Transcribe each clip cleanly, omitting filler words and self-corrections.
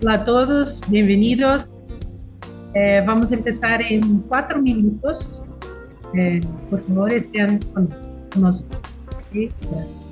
Hola a todos, bienvenidos. Vamos a empezar en 4 minutos. Por favor, estén con nosotros. ¿Sí? Gracias.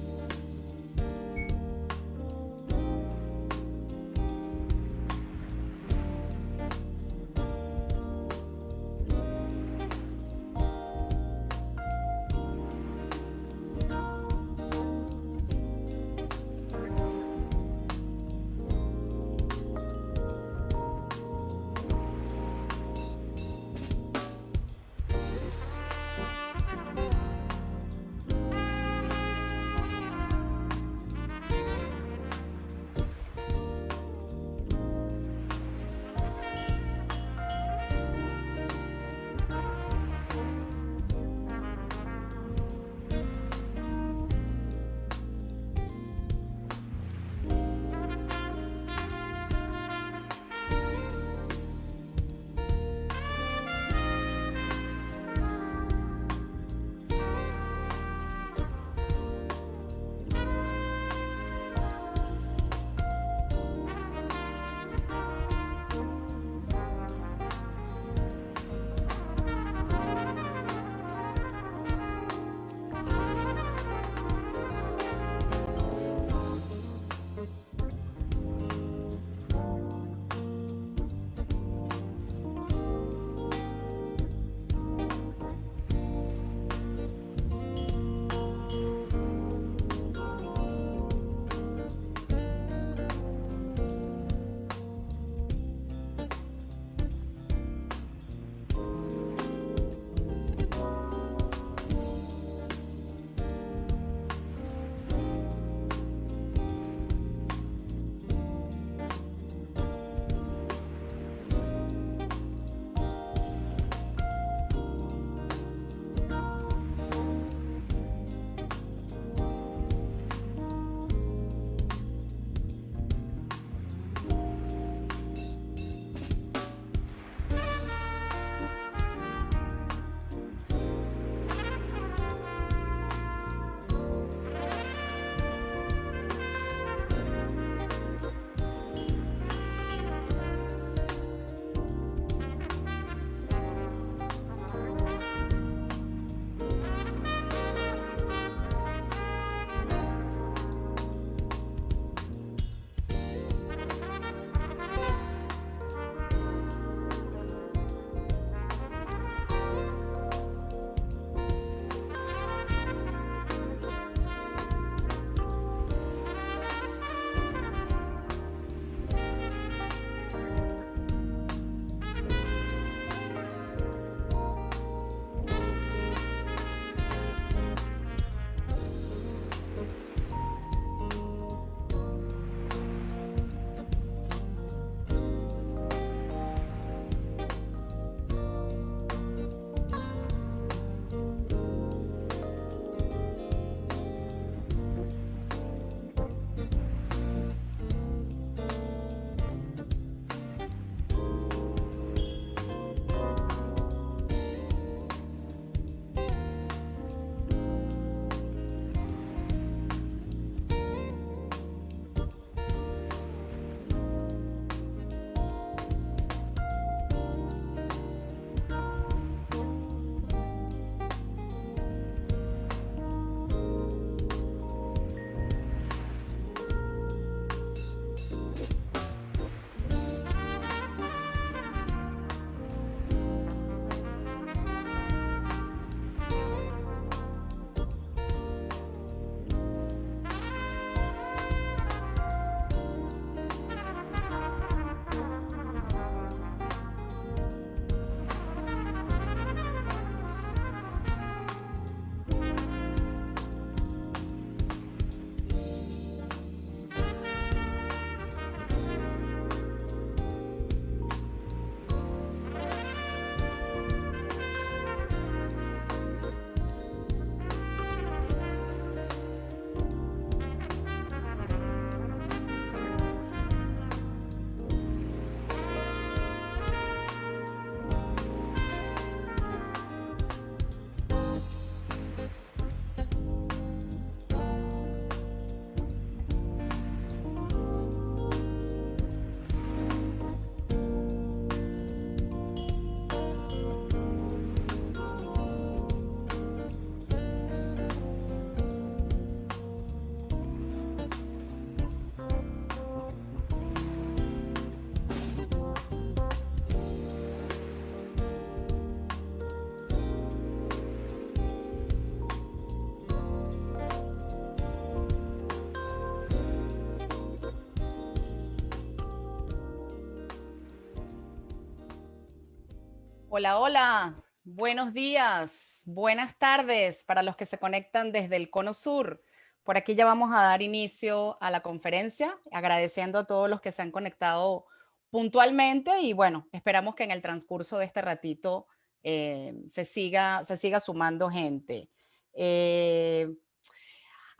Hola, hola, buenos días, buenas tardes para los que se conectan desde el Cono Sur. Por aquí ya vamos a dar inicio a la conferencia, agradeciendo a todos los que se han conectado puntualmente y bueno, esperamos que en el transcurso de este ratito se siga sumando gente. Eh,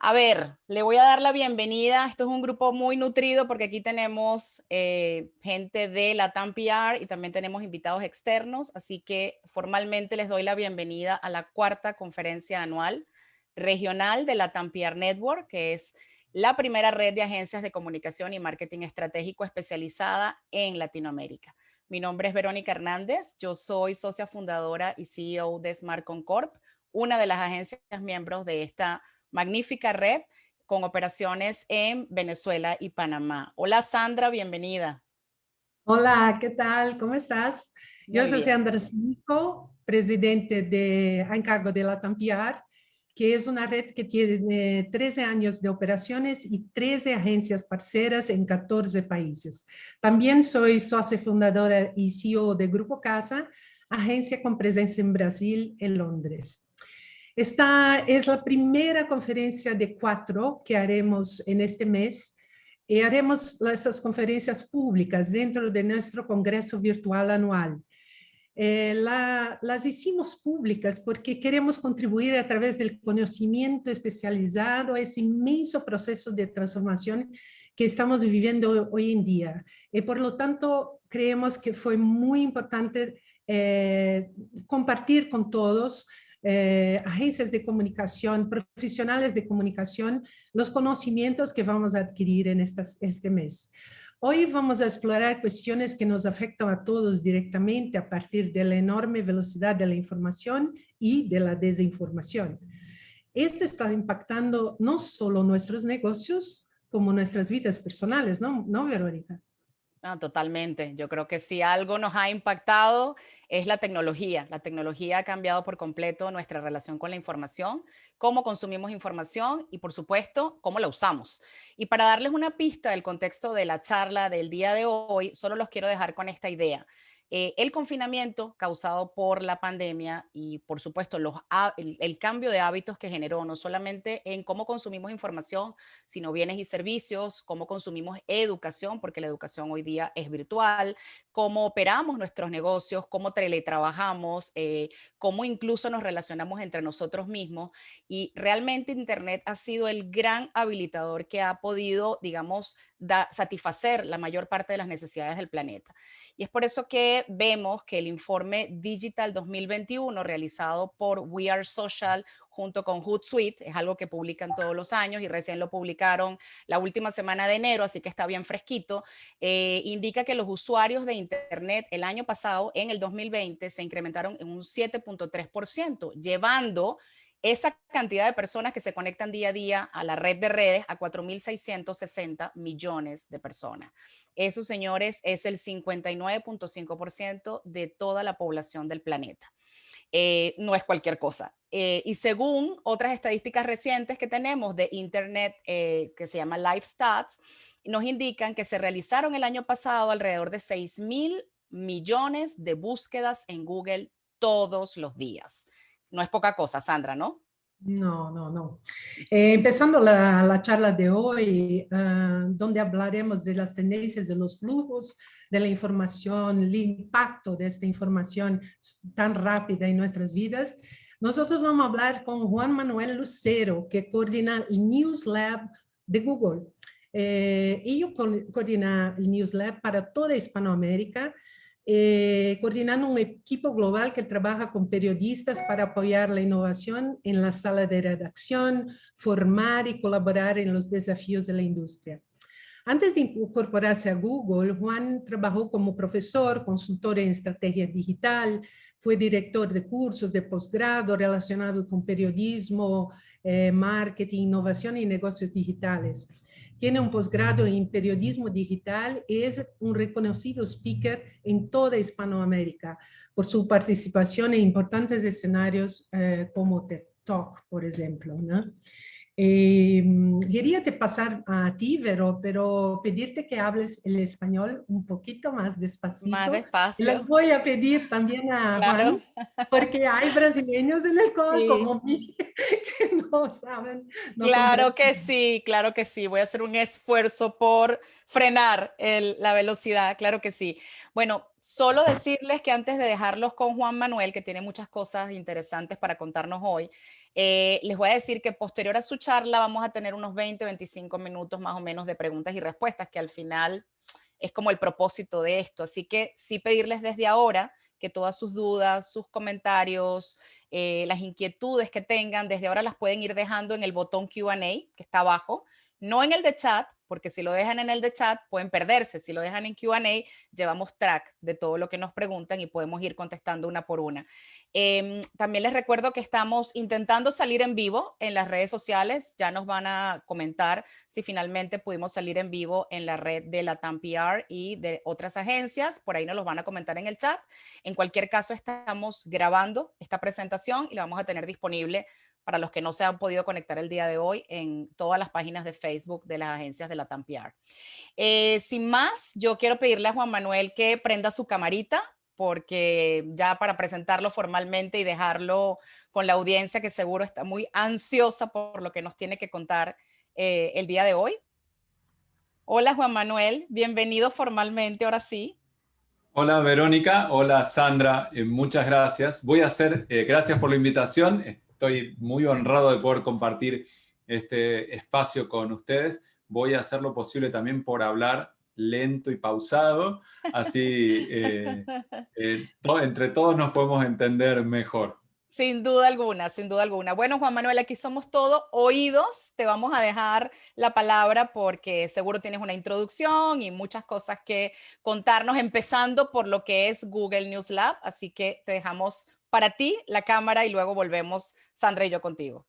a ver, le voy a dar la bienvenida. Esto es un grupo muy nutrido porque aquí tenemos gente de Latam PR y también tenemos invitados externos. Así que formalmente les doy la bienvenida a la cuarta conferencia anual regional de Latam PR Network, que es la primera red de agencias de comunicación y marketing estratégico especializada en Latinoamérica. Mi nombre es Verónica Hernández. Yo soy socia fundadora y CEO de Smart Concorp, una de las agencias miembros de esta magnífica red con operaciones en Venezuela y Panamá. Hola Sandra, bienvenida. Hola, ¿qué tal? ¿Cómo estás? Yo Muy soy bien. Sandra Cinco, presidente de a encargo de la Tampiar, que es una red que tiene 13 años de operaciones y 13 agencias parceras en 14 países. También soy socia fundadora y CEO de Grupo Casa, agencia con presencia en Brasil, en Londres. Esta es la primera conferencia de 4 que haremos en este mes. Y haremos esas conferencias públicas dentro de nuestro Congreso Virtual Anual. Las hicimos públicas porque queremos contribuir a través del conocimiento especializado a ese inmenso proceso de transformación que estamos viviendo hoy en día. Y por lo tanto, creemos que fue muy importante compartir con todos agencias de comunicación, profesionales de comunicación, los conocimientos que vamos a adquirir en este mes. Hoy vamos a explorar cuestiones que nos afectan a todos directamente a partir de la enorme velocidad de la información y de la desinformación. Esto está impactando no solo nuestros negocios, como nuestras vidas personales, ¿no, Verónica? Ah, totalmente. Yo creo que si algo nos ha impactado es la tecnología. La tecnología ha cambiado por completo nuestra relación con la información, cómo consumimos información y, por supuesto, cómo la usamos. Y para darles una pista del contexto de la charla del día de hoy, solo los quiero dejar con esta idea. El confinamiento causado por la pandemia y, por supuesto, el cambio de hábitos que generó, no solamente en cómo consumimos información, sino bienes y servicios, cómo consumimos educación, porque la educación hoy día es virtual, cómo operamos nuestros negocios, cómo teletrabajamos, cómo incluso nos relacionamos entre nosotros mismos. Y realmente Internet ha sido el gran habilitador que ha podido, digamos, satisfacer la mayor parte de las necesidades del planeta. Y es por eso que vemos que el informe Digital 2021 realizado por We Are Social junto con Hootsuite, es algo que publican todos los años y recién lo publicaron la última semana de enero, así que está bien fresquito, indica que los usuarios de Internet el año pasado, en el 2020, se incrementaron en un 7.3%, llevando esa cantidad de personas que se conectan día a día a la red de redes a 4.660 millones de personas. Eso, señores, es el 59.5% de toda la población del planeta. No es cualquier cosa. Y según otras estadísticas recientes que tenemos de Internet, que se llama Live Stats, nos indican que se realizaron el año pasado alrededor de 6.000 millones de búsquedas en Google todos los días. No es poca cosa, Sandra, ¿no? No, no, no. Empezando la charla de hoy, donde hablaremos de las tendencias de los flujos de la información, el impacto de esta información tan rápida en nuestras vidas, nosotros vamos a hablar con Juan Manuel Lucero, que coordina el News Lab de Google. Ellos coordina el News Lab para toda Hispanoamérica, coordinando un equipo global que trabaja con periodistas para apoyar la innovación en la sala de redacción, formar y colaborar en los desafíos de la industria. Antes de incorporarse a Google, Juan trabajó como profesor, consultor en estrategia digital, fue director de cursos de posgrado relacionados con periodismo, marketing, innovación y negocios digitales. Tiene un posgrado en periodismo digital y es un reconocido speaker en toda Hispanoamérica por su participación en importantes escenarios como TED Talk, por ejemplo, ¿no? Quería te pasar a ti, Vero, pero pedirte que hables el español un poquito más Más despacito. Y les despacio, voy a pedir también a Juan, claro. porque hay brasileños en el call Sí. como mí que no saben, no Claro comprenden. que sí, claro que sí. Voy a hacer un esfuerzo por frenar la velocidad, claro que sí. Bueno, solo decirles que antes de dejarlos con Juan Manuel, que tiene muchas cosas interesantes para contarnos hoy, les voy a decir que posterior a su charla vamos a tener unos 20, 25 minutos más o menos de preguntas y respuestas, que al final es como el propósito de esto. Así que sí pedirles desde ahora que todas sus dudas, sus comentarios, las inquietudes que tengan, desde ahora las pueden ir dejando en el botón Q&A que está abajo, no en el de chat, porque si lo dejan en el de chat pueden perderse. Si lo dejan en Q&A, llevamos track de todo lo que nos preguntan y podemos ir contestando una por una. También les recuerdo que estamos intentando salir en vivo en las redes sociales. Ya nos van a comentar si finalmente pudimos salir en vivo en la red de Latam PR y de otras agencias. Por ahí nos los van a comentar en el chat. En cualquier caso, estamos grabando esta presentación y la vamos a tener disponible para los que no se han podido conectar el día de hoy en todas las páginas de Facebook de las agencias de Latam PR. Sin más, yo quiero pedirle a Juan Manuel que prenda su camarita, porque ya para presentarlo formalmente y dejarlo con la audiencia que seguro está muy ansiosa por lo que nos tiene que contar el día de hoy. Hola Juan Manuel, bienvenido formalmente, ahora sí. Hola Verónica, hola Sandra, muchas gracias. Gracias por la invitación, estoy muy honrado de poder compartir este espacio con ustedes. Voy a hacer lo posible también por hablar lento y pausado, así entre todos nos podemos entender mejor. Sin duda alguna, sin duda alguna. Bueno, Juan Manuel, aquí somos todos oídos. Te vamos a dejar la palabra porque seguro tienes una introducción y muchas cosas que contarnos, empezando por lo que es Google News Lab. Así que te dejamos para ti la cámara y luego volvemos, Sandra y yo, contigo.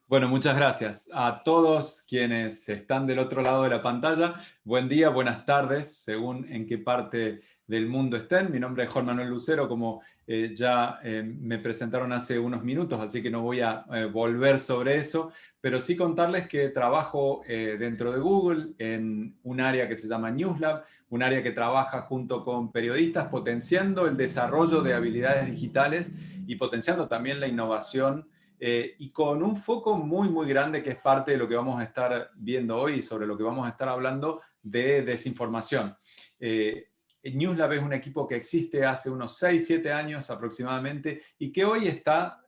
Bueno, muchas gracias a todos quienes están del otro lado de la pantalla. Buen día, buenas tardes, según en qué parte del mundo estén. Mi nombre es Juan Manuel Lucero, como me presentaron hace unos minutos, así que no voy a volver sobre eso, pero sí contarles que trabajo dentro de Google en un área que se llama NewsLab, un área que trabaja junto con periodistas potenciando el desarrollo de habilidades digitales y potenciando también la innovación y con un foco muy, muy grande que es parte de lo que vamos a estar viendo hoy y sobre lo que vamos a estar hablando de desinformación. NewsLab es un equipo que existe hace unos 6, 7 años aproximadamente y que hoy está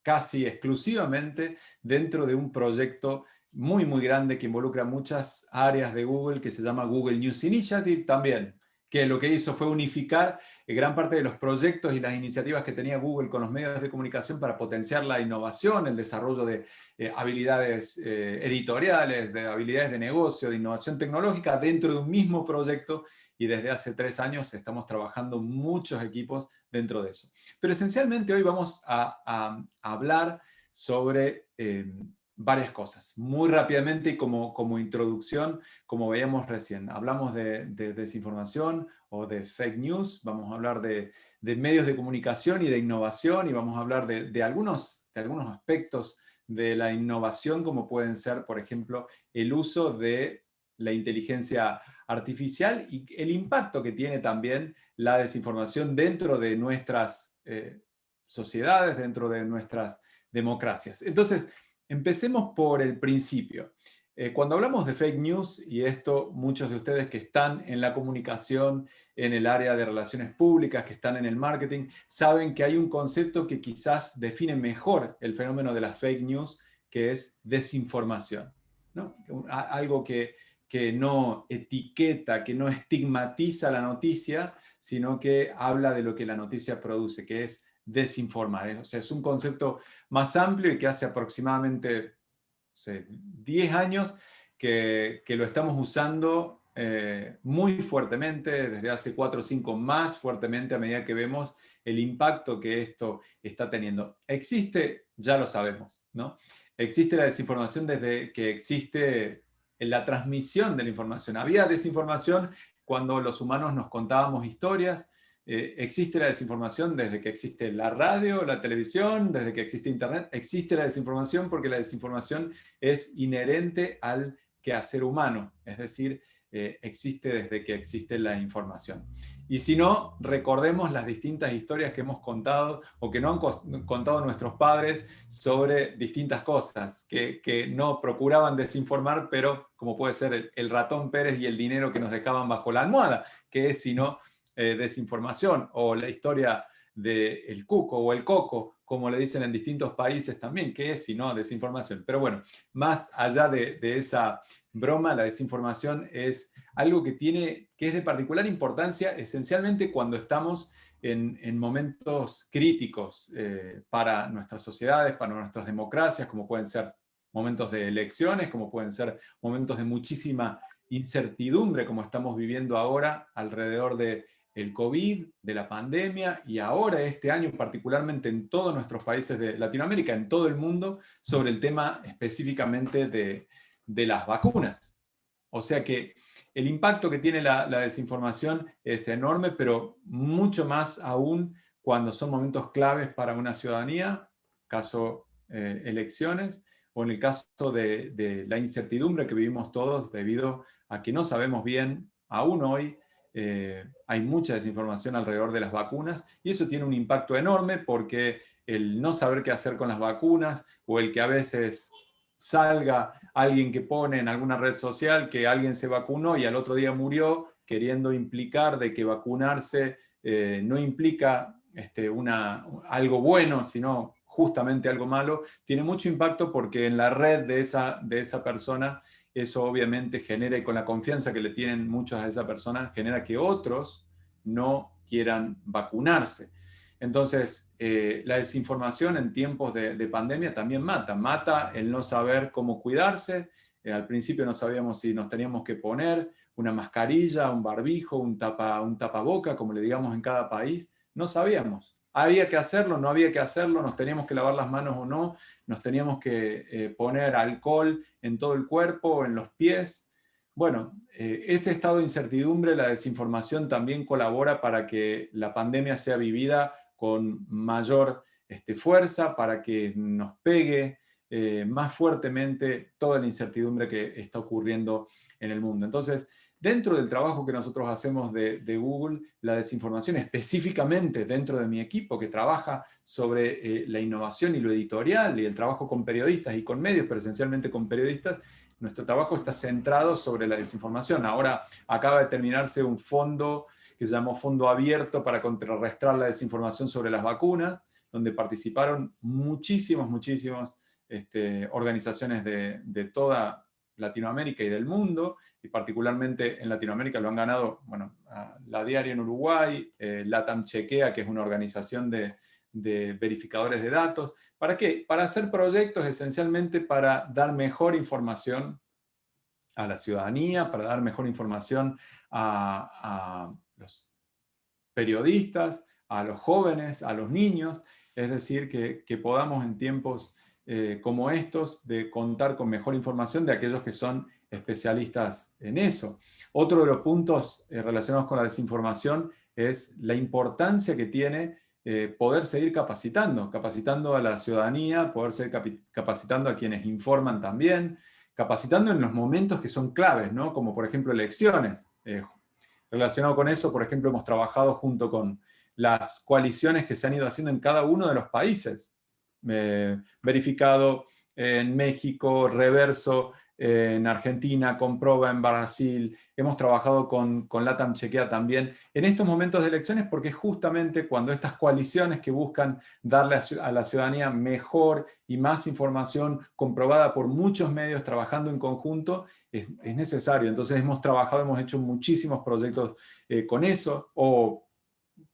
casi exclusivamente dentro de un proyecto muy, muy grande que involucra muchas áreas de Google que se llama Google News Initiative también, que lo que hizo fue unificar gran parte de los proyectos y las iniciativas que tenía Google con los medios de comunicación para potenciar la innovación, el desarrollo de habilidades editoriales, de habilidades de negocio, de innovación tecnológica dentro de un mismo proyecto, y desde hace 3 años estamos trabajando muchos equipos dentro de eso. Pero esencialmente hoy vamos a hablar sobre varias cosas. Muy rápidamente y como introducción, como veíamos recién, hablamos de desinformación o de fake news, vamos a hablar de medios de comunicación y de innovación, y vamos a hablar de algunos aspectos de la innovación, como pueden ser, por ejemplo, el uso de la inteligencia artificial y el impacto que tiene también la desinformación dentro de nuestras sociedades, dentro de nuestras democracias. Entonces, empecemos por el principio. Cuando hablamos de fake news, y esto muchos de ustedes que están en la comunicación, en el área de relaciones públicas, que están en el marketing, saben que hay un concepto que quizás define mejor el fenómeno de las fake news, que es desinformación, ¿no? Algo que no etiqueta, que no estigmatiza la noticia, sino que habla de lo que la noticia produce, que es desinformar. O sea, es un concepto más amplio y que hace aproximadamente 10 años que lo estamos usando muy fuertemente, desde hace 4 o 5 más fuertemente, a medida que vemos el impacto que esto está teniendo. Existe, ya lo sabemos, ¿no? Existe la desinformación desde que existe la transmisión de la información. Había desinformación cuando los humanos nos contábamos historias, existe la desinformación desde que existe la radio, la televisión, desde que existe Internet. Existe la desinformación porque la desinformación es inherente al quehacer humano, es decir, existe desde que existe la información. Y si no, recordemos las distintas historias que hemos contado o que no han contado nuestros padres sobre distintas cosas que no procuraban desinformar, pero como puede ser el ratón Pérez y el dinero que nos dejaban bajo la almohada, que es sino desinformación, o la historia del cuco o el coco, como le dicen en distintos países también, que es sino desinformación. Pero bueno, más allá de esa broma, la desinformación es algo que es de particular importancia esencialmente cuando estamos en momentos críticos para nuestras sociedades, para nuestras democracias, como pueden ser momentos de elecciones, como pueden ser momentos de muchísima incertidumbre, como estamos viviendo ahora alrededor del COVID, de la pandemia, y ahora este año particularmente en todos nuestros países de Latinoamérica, en todo el mundo, sobre el tema específicamente de las vacunas. O sea que el impacto que tiene la desinformación es enorme, pero mucho más aún cuando son momentos claves para una ciudadanía, caso elecciones, o en el caso de la incertidumbre que vivimos todos debido a que no sabemos bien, aún hoy, hay mucha desinformación alrededor de las vacunas, y eso tiene un impacto enorme porque el no saber qué hacer con las vacunas, o el que a veces salga alguien que pone en alguna red social que alguien se vacunó y al otro día murió, queriendo implicar de que vacunarse no implica algo bueno, sino justamente algo malo, tiene mucho impacto porque en la red de esa persona eso obviamente genera, y con la confianza que le tienen muchos a esa persona, genera que otros no quieran vacunarse. Entonces, la desinformación en tiempos de pandemia también mata el no saber cómo cuidarse. Al principio no sabíamos si nos teníamos que poner una mascarilla, un barbijo, un tapaboca, como le digamos en cada país. No sabíamos. Había que hacerlo, no había que hacerlo, nos teníamos que lavar las manos o no, nos teníamos que poner alcohol en todo el cuerpo, en los pies. Bueno, ese estado de incertidumbre, la desinformación también colabora para que la pandemia sea vivida con mayor fuerza, para que nos pegue más fuertemente toda la incertidumbre que está ocurriendo en el mundo. Entonces, dentro del trabajo que nosotros hacemos de Google, la desinformación, específicamente dentro de mi equipo que trabaja sobre la innovación y lo editorial y el trabajo con periodistas y con medios, pero esencialmente con periodistas, nuestro trabajo está centrado sobre la desinformación. Ahora acaba de terminarse un fondo que se llamó Fondo Abierto para contrarrestar la desinformación sobre las vacunas, donde participaron muchísimas organizaciones de toda Latinoamérica y del mundo, y particularmente en Latinoamérica lo han ganado, bueno, La Diaria en Uruguay, LATAM Chequea, que es una organización de verificadores de datos. ¿Para qué? Para hacer proyectos esencialmente para dar mejor información a la ciudadanía, para dar mejor información a los periodistas, a los jóvenes, a los niños, es decir, que podamos en tiempos como estos de contar con mejor información de aquellos que son especialistas en eso. Otro de los puntos relacionados con la desinformación es la importancia que tiene poder seguir capacitando a la ciudadanía, poder seguir capacitando a quienes informan también, capacitando en los momentos que son claves, ¿no? Como por ejemplo elecciones. Relacionado con eso, por ejemplo, hemos trabajado junto con las coaliciones que se han ido haciendo en cada uno de los países. Verificado en México, Reverso en Argentina, Comproba en Brasil, hemos trabajado con LATAM Chequea también en estos momentos de elecciones, porque es justamente cuando estas coaliciones que buscan darle a la ciudadanía mejor y más información comprobada por muchos medios trabajando en conjunto, es necesario. Entonces hemos hecho muchísimos proyectos con eso, o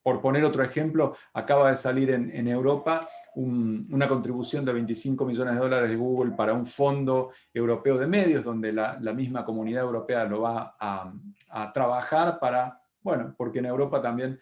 por poner otro ejemplo, acaba de salir en Europa una contribución de 25 millones de dólares de Google para un fondo europeo de medios, donde la misma comunidad europea lo va a trabajar para, bueno, porque en Europa también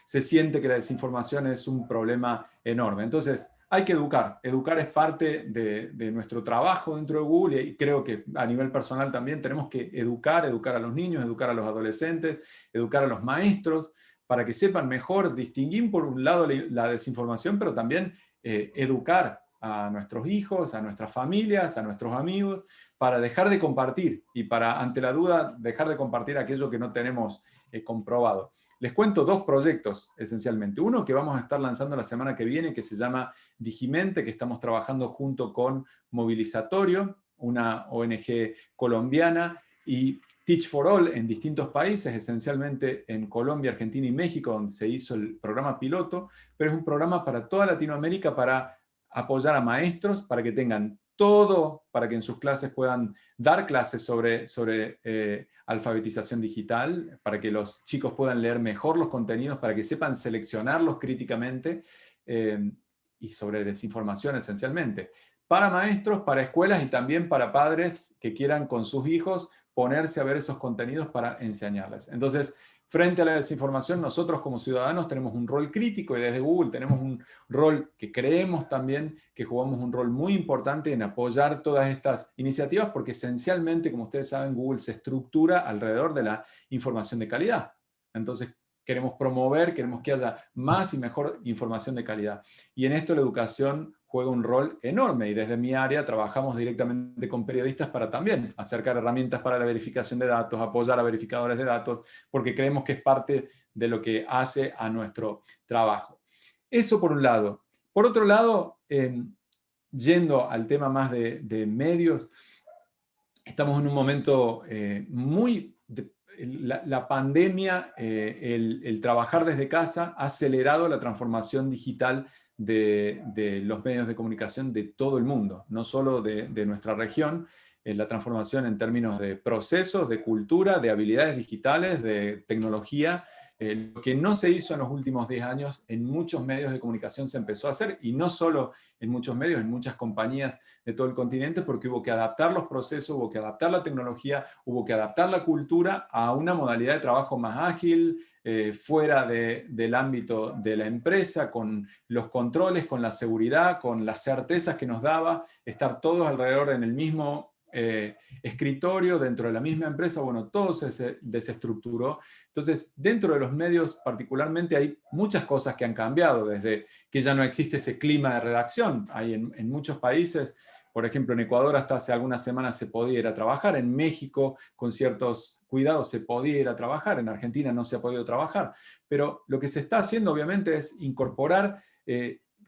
se siente que la desinformación es un problema enorme. Entonces, hay que educar. Educar es parte de nuestro trabajo dentro de Google, y creo que a nivel personal también tenemos que educar a los niños, educar a los adolescentes, educar a los maestros, para que sepan mejor distinguir por un lado la desinformación, pero también educar a nuestros hijos, a nuestras familias, a nuestros amigos, para dejar de compartir y para, ante la duda, dejar de compartir aquello que no tenemos comprobado. Les cuento 2 proyectos, esencialmente. Uno que vamos a estar lanzando la semana que viene, que se llama Digimente, que estamos trabajando junto con Movilizatorio, una ONG colombiana, y Teach for All en distintos países, esencialmente en Colombia, Argentina y México, donde se hizo el programa piloto, pero es un programa para toda Latinoamérica para apoyar a maestros, para que tengan todo, para que en sus clases puedan dar clases sobre alfabetización digital, para que los chicos puedan leer mejor los contenidos, para que sepan seleccionarlos críticamente, y sobre desinformación esencialmente. Para maestros, para escuelas y también para padres que quieran con sus hijos ponerse a ver esos contenidos para enseñarles. Entonces, frente a la desinformación, nosotros como ciudadanos tenemos un rol crítico y desde Google tenemos un rol que creemos también que jugamos un rol muy importante en apoyar todas estas iniciativas porque esencialmente, como ustedes saben, Google se estructura alrededor de la información de calidad. Entonces, queremos promover, queremos que haya más y mejor información de calidad. Y en esto la educación juega un rol enorme y desde mi área trabajamos directamente con periodistas para también acercar herramientas para la verificación de datos, apoyar a verificadores de datos, porque creemos que es parte de lo que hace a nuestro trabajo. Eso por un lado. Por otro lado, yendo al tema más de medios, estamos en un momento la pandemia, el trabajar desde casa ha acelerado la transformación digital de los medios de comunicación de todo el mundo, no solo de nuestra región, la transformación en términos de procesos, de cultura, de habilidades digitales, de tecnología. Lo que no se hizo en los últimos 10 años, en muchos medios de comunicación se empezó a hacer, y no solo en muchos medios, en muchas compañías de todo el continente, porque hubo que adaptar los procesos, hubo que adaptar la tecnología, hubo que adaptar la cultura a una modalidad de trabajo más ágil, fuera del ámbito de la empresa, con los controles, con la seguridad, con las certezas que nos daba estar todos alrededor en el mismo escritorio, dentro de la misma empresa. Bueno, todo se desestructuró. Entonces, dentro de los medios particularmente hay muchas cosas que han cambiado, desde que ya no existe ese clima de redacción. Hay en muchos países, por ejemplo, en Ecuador hasta hace algunas semanas se podía ir a trabajar, en México con ciertos cuidados se podía ir a trabajar, en Argentina no se ha podido trabajar, pero lo que se está haciendo obviamente es incorporar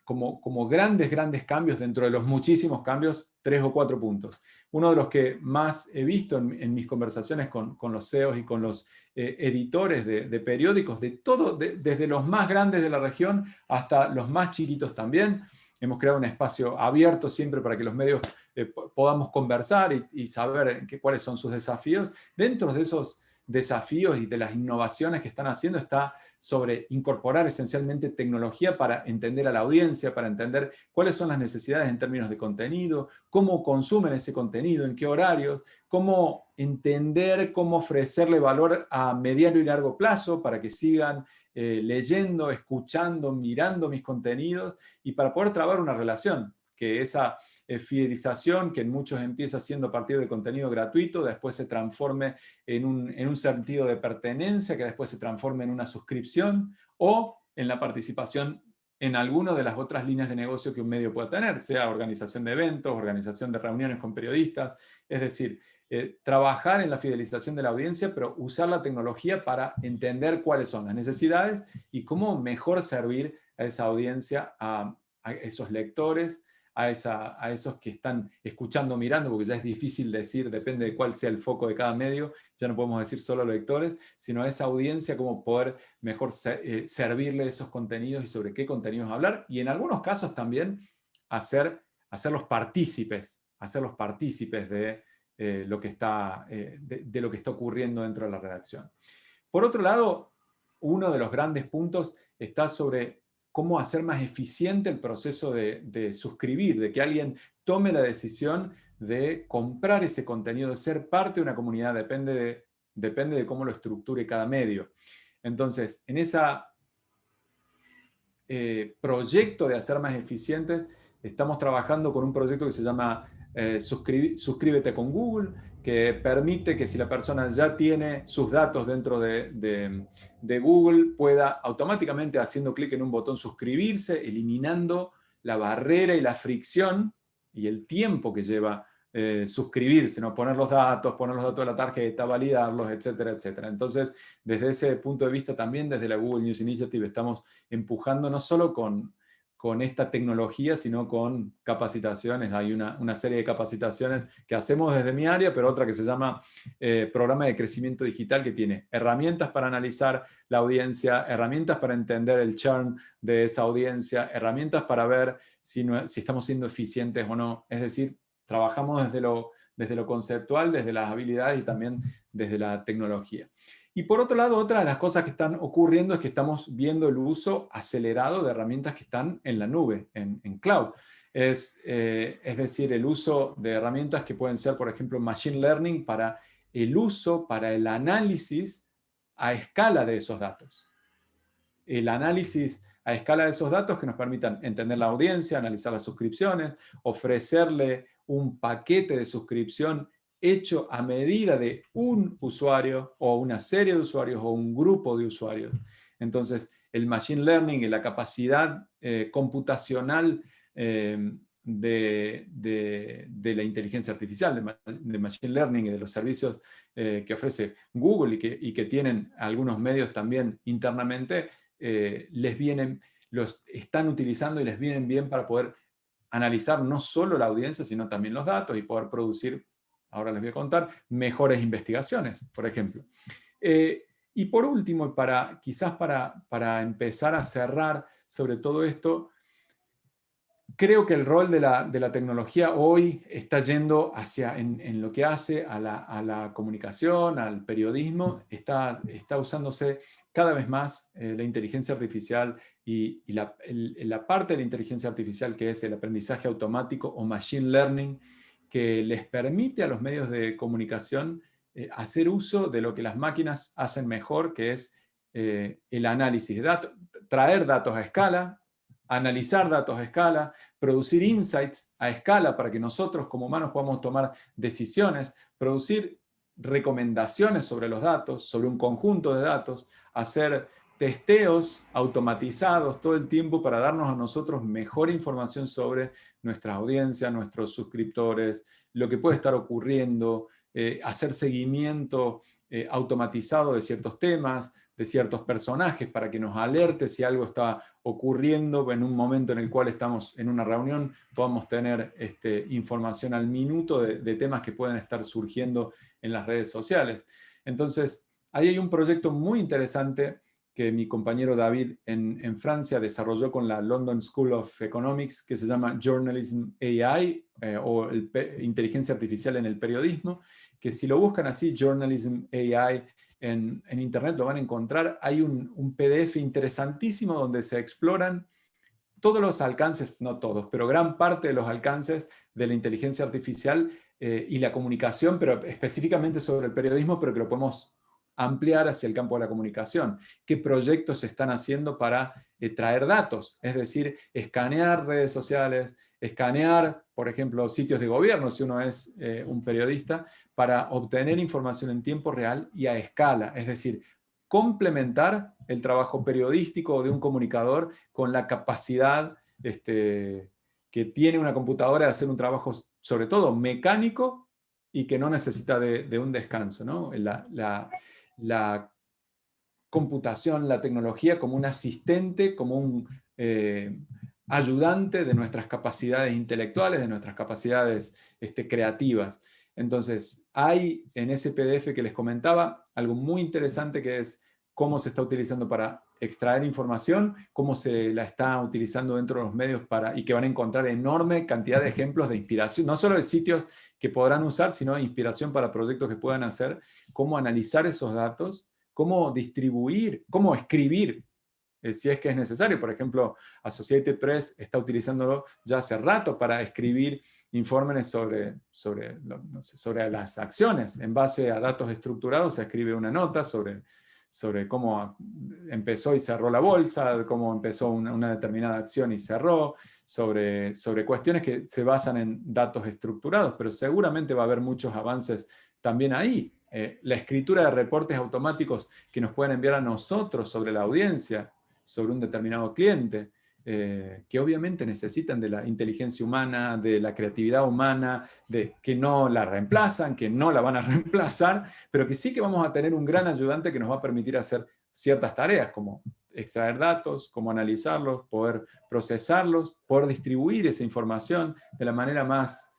como grandes cambios dentro de los muchísimos cambios, 3 o 4 puntos. Uno de los que más he visto en mis conversaciones con los CEOs y con los editores de periódicos, desde los más grandes de la región hasta los más chiquitos también. Hemos creado un espacio abierto siempre para que los medios podamos conversar y saber cuáles son sus desafíos. Dentro de esos desafíos y de las innovaciones que están haciendo está sobre incorporar esencialmente tecnología para entender a la audiencia, para entender cuáles son las necesidades en términos de contenido, cómo consumen ese contenido, en qué horarios, cómo entender, cómo ofrecerle valor a mediano y largo plazo para que sigan leyendo, escuchando, mirando mis contenidos y para poder trabar una relación, que esa fidelización que en muchos empieza siendo a partir de contenido gratuito, después se transforme en un sentido de pertenencia, que después se transforme en una suscripción o en la participación en alguna de las otras líneas de negocio que un medio pueda tener, sea organización de eventos, organización de reuniones con periodistas, es decir, trabajar en la fidelización de la audiencia, pero usar la tecnología para entender cuáles son las necesidades y cómo mejor servir a esa audiencia, a esos lectores, a esos que están escuchando, mirando, porque ya es difícil decir, depende de cuál sea el foco de cada medio, ya no podemos decir solo lectores, sino a esa audiencia, cómo poder mejor servirle esos contenidos y sobre qué contenidos hablar, y en algunos casos también hacerlos partícipes de lo que está ocurriendo dentro de la redacción. Por otro lado, uno de los grandes puntos está sobre cómo hacer más eficiente el proceso de suscribir, de que alguien tome la decisión de comprar ese contenido, de ser parte de una comunidad, depende de cómo lo estructure cada medio. Entonces, en ese proyecto de hacer más eficientes, estamos trabajando con un proyecto que se llama Suscríbete con Google, que permite que si la persona ya tiene sus datos dentro de de Google pueda automáticamente, haciendo clic en un botón suscribirse, eliminando la barrera y la fricción y el tiempo que lleva suscribirse, ¿no? Poner los datos de la tarjeta, validarlos, etcétera, etcétera. Entonces, desde ese punto de vista también, desde la Google News Initiative, estamos empujando no solo con esta tecnología, sino con capacitaciones. Hay una serie de capacitaciones que hacemos desde mi área, pero otra que se llama Programa de Crecimiento Digital, que tiene herramientas para analizar la audiencia, herramientas para entender el churn de esa audiencia, herramientas para ver si estamos siendo eficientes o no. Es decir, trabajamos desde lo conceptual, desde las habilidades y también desde la tecnología. Y por otro lado, otra de las cosas que están ocurriendo es que estamos viendo el uso acelerado de herramientas que están en la nube, en cloud. Es decir, el uso de herramientas que pueden ser, por ejemplo, machine learning para el análisis a escala de esos datos. El análisis a escala de esos datos que nos permitan entender la audiencia, analizar las suscripciones, ofrecerle un paquete de suscripción hecho a medida de un usuario o una serie de usuarios o un grupo de usuarios. Entonces, el machine learning y la capacidad computacional de la inteligencia artificial, de machine learning y de los servicios que ofrece Google y que tienen algunos medios también internamente, los están utilizando y les vienen bien para poder analizar no solo la audiencia, sino también los datos y poder producir, ahora les voy a contar, mejores investigaciones, por ejemplo. Y por último, quizás para empezar a cerrar sobre todo esto, creo que el rol de la tecnología hoy está yendo en lo que hace a la comunicación, al periodismo, está usándose cada vez más la inteligencia artificial y la parte de la inteligencia artificial que es el aprendizaje automático o machine learning, que les permite a los medios de comunicación hacer uso de lo que las máquinas hacen mejor, que es el análisis de datos, traer datos a escala, analizar datos a escala, producir insights a escala para que nosotros como humanos podamos tomar decisiones, producir recomendaciones sobre los datos, sobre un conjunto de datos, hacer testeos automatizados todo el tiempo para darnos a nosotros mejor información sobre nuestra audiencia, nuestros suscriptores, lo que puede estar ocurriendo, hacer seguimiento automatizado de ciertos temas, de ciertos personajes, para que nos alerte si algo está ocurriendo en un momento en el cual estamos en una reunión, podamos tener información al minuto de temas que pueden estar surgiendo en las redes sociales. Entonces, ahí hay un proyecto muy interesante que mi compañero David en Francia desarrolló con la London School of Economics, que se llama Journalism AI, o Inteligencia Artificial en el Periodismo, que si lo buscan así, Journalism AI, en internet lo van a encontrar. Hay un PDF interesantísimo donde se exploran todos los alcances, no todos, pero gran parte de los alcances de la inteligencia artificial y la comunicación, pero específicamente sobre el periodismo, pero que lo podemos ampliar hacia el campo de la comunicación. ¿Qué proyectos se están haciendo para traer datos? Es decir, escanear redes sociales, escanear, por ejemplo, sitios de gobierno, si uno es un periodista, para obtener información en tiempo real y a escala. Es decir, complementar el trabajo periodístico de un comunicador con la capacidad que tiene una computadora de hacer un trabajo, sobre todo mecánico, y que no necesita de un descanso, ¿no? La computación, la tecnología como un asistente, como un ayudante de nuestras capacidades intelectuales, de nuestras capacidades creativas. Entonces, hay en ese PDF que les comentaba algo muy interesante, que es cómo se está utilizando para extraer información, cómo se la está utilizando dentro de los medios y que van a encontrar enorme cantidad de ejemplos de inspiración, no solo de sitios que podrán usar, sino de inspiración para proyectos que puedan hacer, cómo analizar esos datos, cómo distribuir, cómo escribir, si es que es necesario. Por ejemplo, Associated Press está utilizándolo ya hace rato para escribir informes sobre las acciones. En base a datos estructurados se escribe una nota sobre cómo empezó y cerró la bolsa, cómo empezó una determinada acción y cerró, sobre cuestiones que se basan en datos estructurados, pero seguramente va a haber muchos avances también ahí. la escritura de reportes automáticos que nos pueden enviar a nosotros sobre la audiencia, sobre un determinado cliente, que obviamente necesitan de la inteligencia humana, de la creatividad humana, que no la reemplazan, que no la van a reemplazar, pero que sí que vamos a tener un gran ayudante que nos va a permitir hacer ciertas tareas, como extraer datos, como analizarlos, poder procesarlos, poder distribuir esa información de la manera más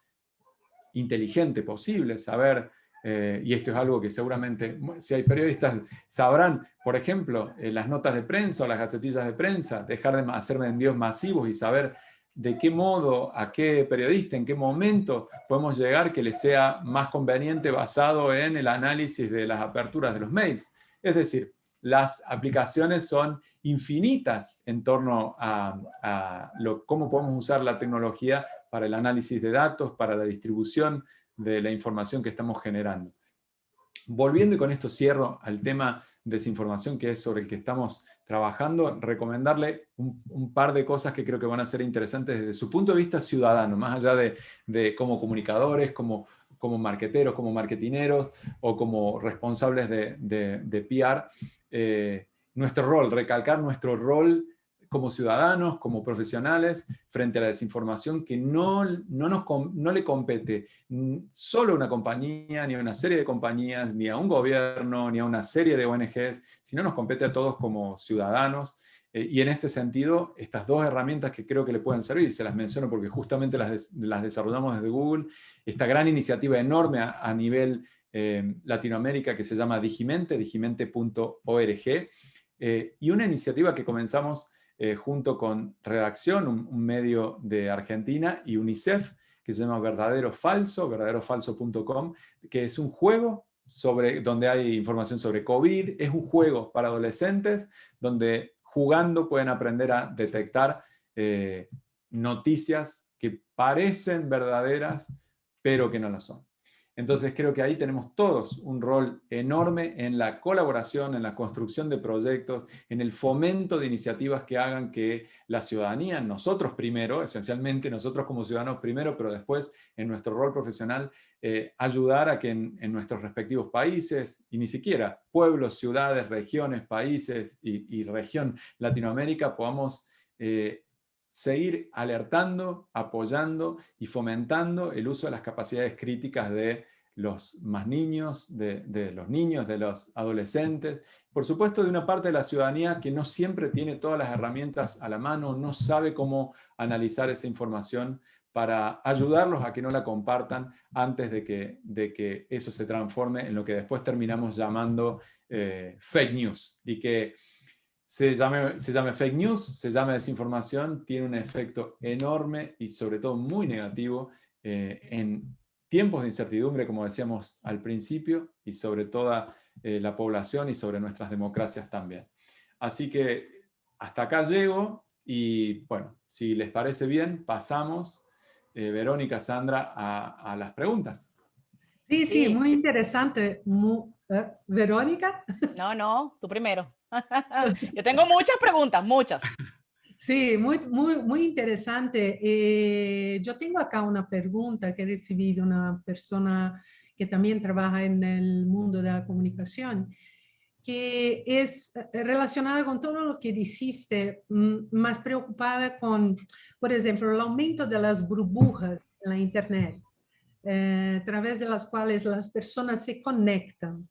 inteligente posible, saber, y esto es algo que seguramente, si hay periodistas, sabrán, por ejemplo, las notas de prensa o las gacetillas de prensa, dejar de hacer envíos masivos y saber de qué modo, a qué periodista, en qué momento podemos llegar que les sea más conveniente basado en el análisis de las aperturas de los mails. Es decir, las aplicaciones son infinitas en torno a cómo podemos usar la tecnología para el análisis de datos, para la distribución de la información que estamos generando. Volviendo, y con esto cierro al tema desinformación, que es sobre el que estamos trabajando, recomendarle un par de cosas que creo que van a ser interesantes desde su punto de vista ciudadano, más allá de como comunicadores, como marketeros, como marketineros o como responsables de PR. Nuestro rol, recalcar nuestro rol como ciudadanos, como profesionales, frente a la desinformación que no le compete solo a una compañía, ni a una serie de compañías, ni a un gobierno, ni a una serie de ONGs, sino nos compete a todos como ciudadanos. Y en este sentido, estas dos herramientas que creo que le pueden servir, se las menciono porque justamente las desarrollamos desde Google, esta gran iniciativa enorme a nivel Latinoamérica que se llama Digimente, digimente.org, y una iniciativa que comenzamos junto con Redacción, un medio de Argentina, y UNICEF, que se llama Verdadero Falso, verdaderofalso.com, que es un juego donde hay información sobre COVID. Es un juego para adolescentes donde jugando pueden aprender a detectar noticias que parecen verdaderas, pero que no lo son. Entonces creo que ahí tenemos todos un rol enorme en la colaboración, en la construcción de proyectos, en el fomento de iniciativas que hagan que la ciudadanía, nosotros primero, esencialmente nosotros como ciudadanos primero, pero después en nuestro rol profesional, ayudar a que en nuestros respectivos países, y ni siquiera pueblos, ciudades, regiones, países y región Latinoamérica, podamos seguir alertando, apoyando y fomentando el uso de las capacidades críticas de los más niños, de los niños, de los adolescentes, por supuesto de una parte de la ciudadanía que no siempre tiene todas las herramientas a la mano, no sabe cómo analizar esa información para ayudarlos a que no la compartan antes de que eso se transforme en lo que después terminamos llamando fake news, y que se llame fake news, se llame desinformación, tiene un efecto enorme y sobre todo muy negativo en tiempos de incertidumbre, como decíamos al principio, y sobre toda la población y sobre nuestras democracias también. Así que hasta acá llego y bueno, si les parece bien, pasamos, Verónica, Sandra, a las preguntas. Sí, sí, Sí. muy interesante. Verónica. No, tú primero. Yo tengo muchas preguntas, muchas. Sí, muy, muy, muy interesante. Yo tengo acá una pregunta que recibí de una persona que también trabaja en el mundo de la comunicación, que es relacionada con todo lo que dijiste, más preocupada con, por ejemplo, el aumento de las burbujas en la Internet, a través de las cuales las personas se conectan.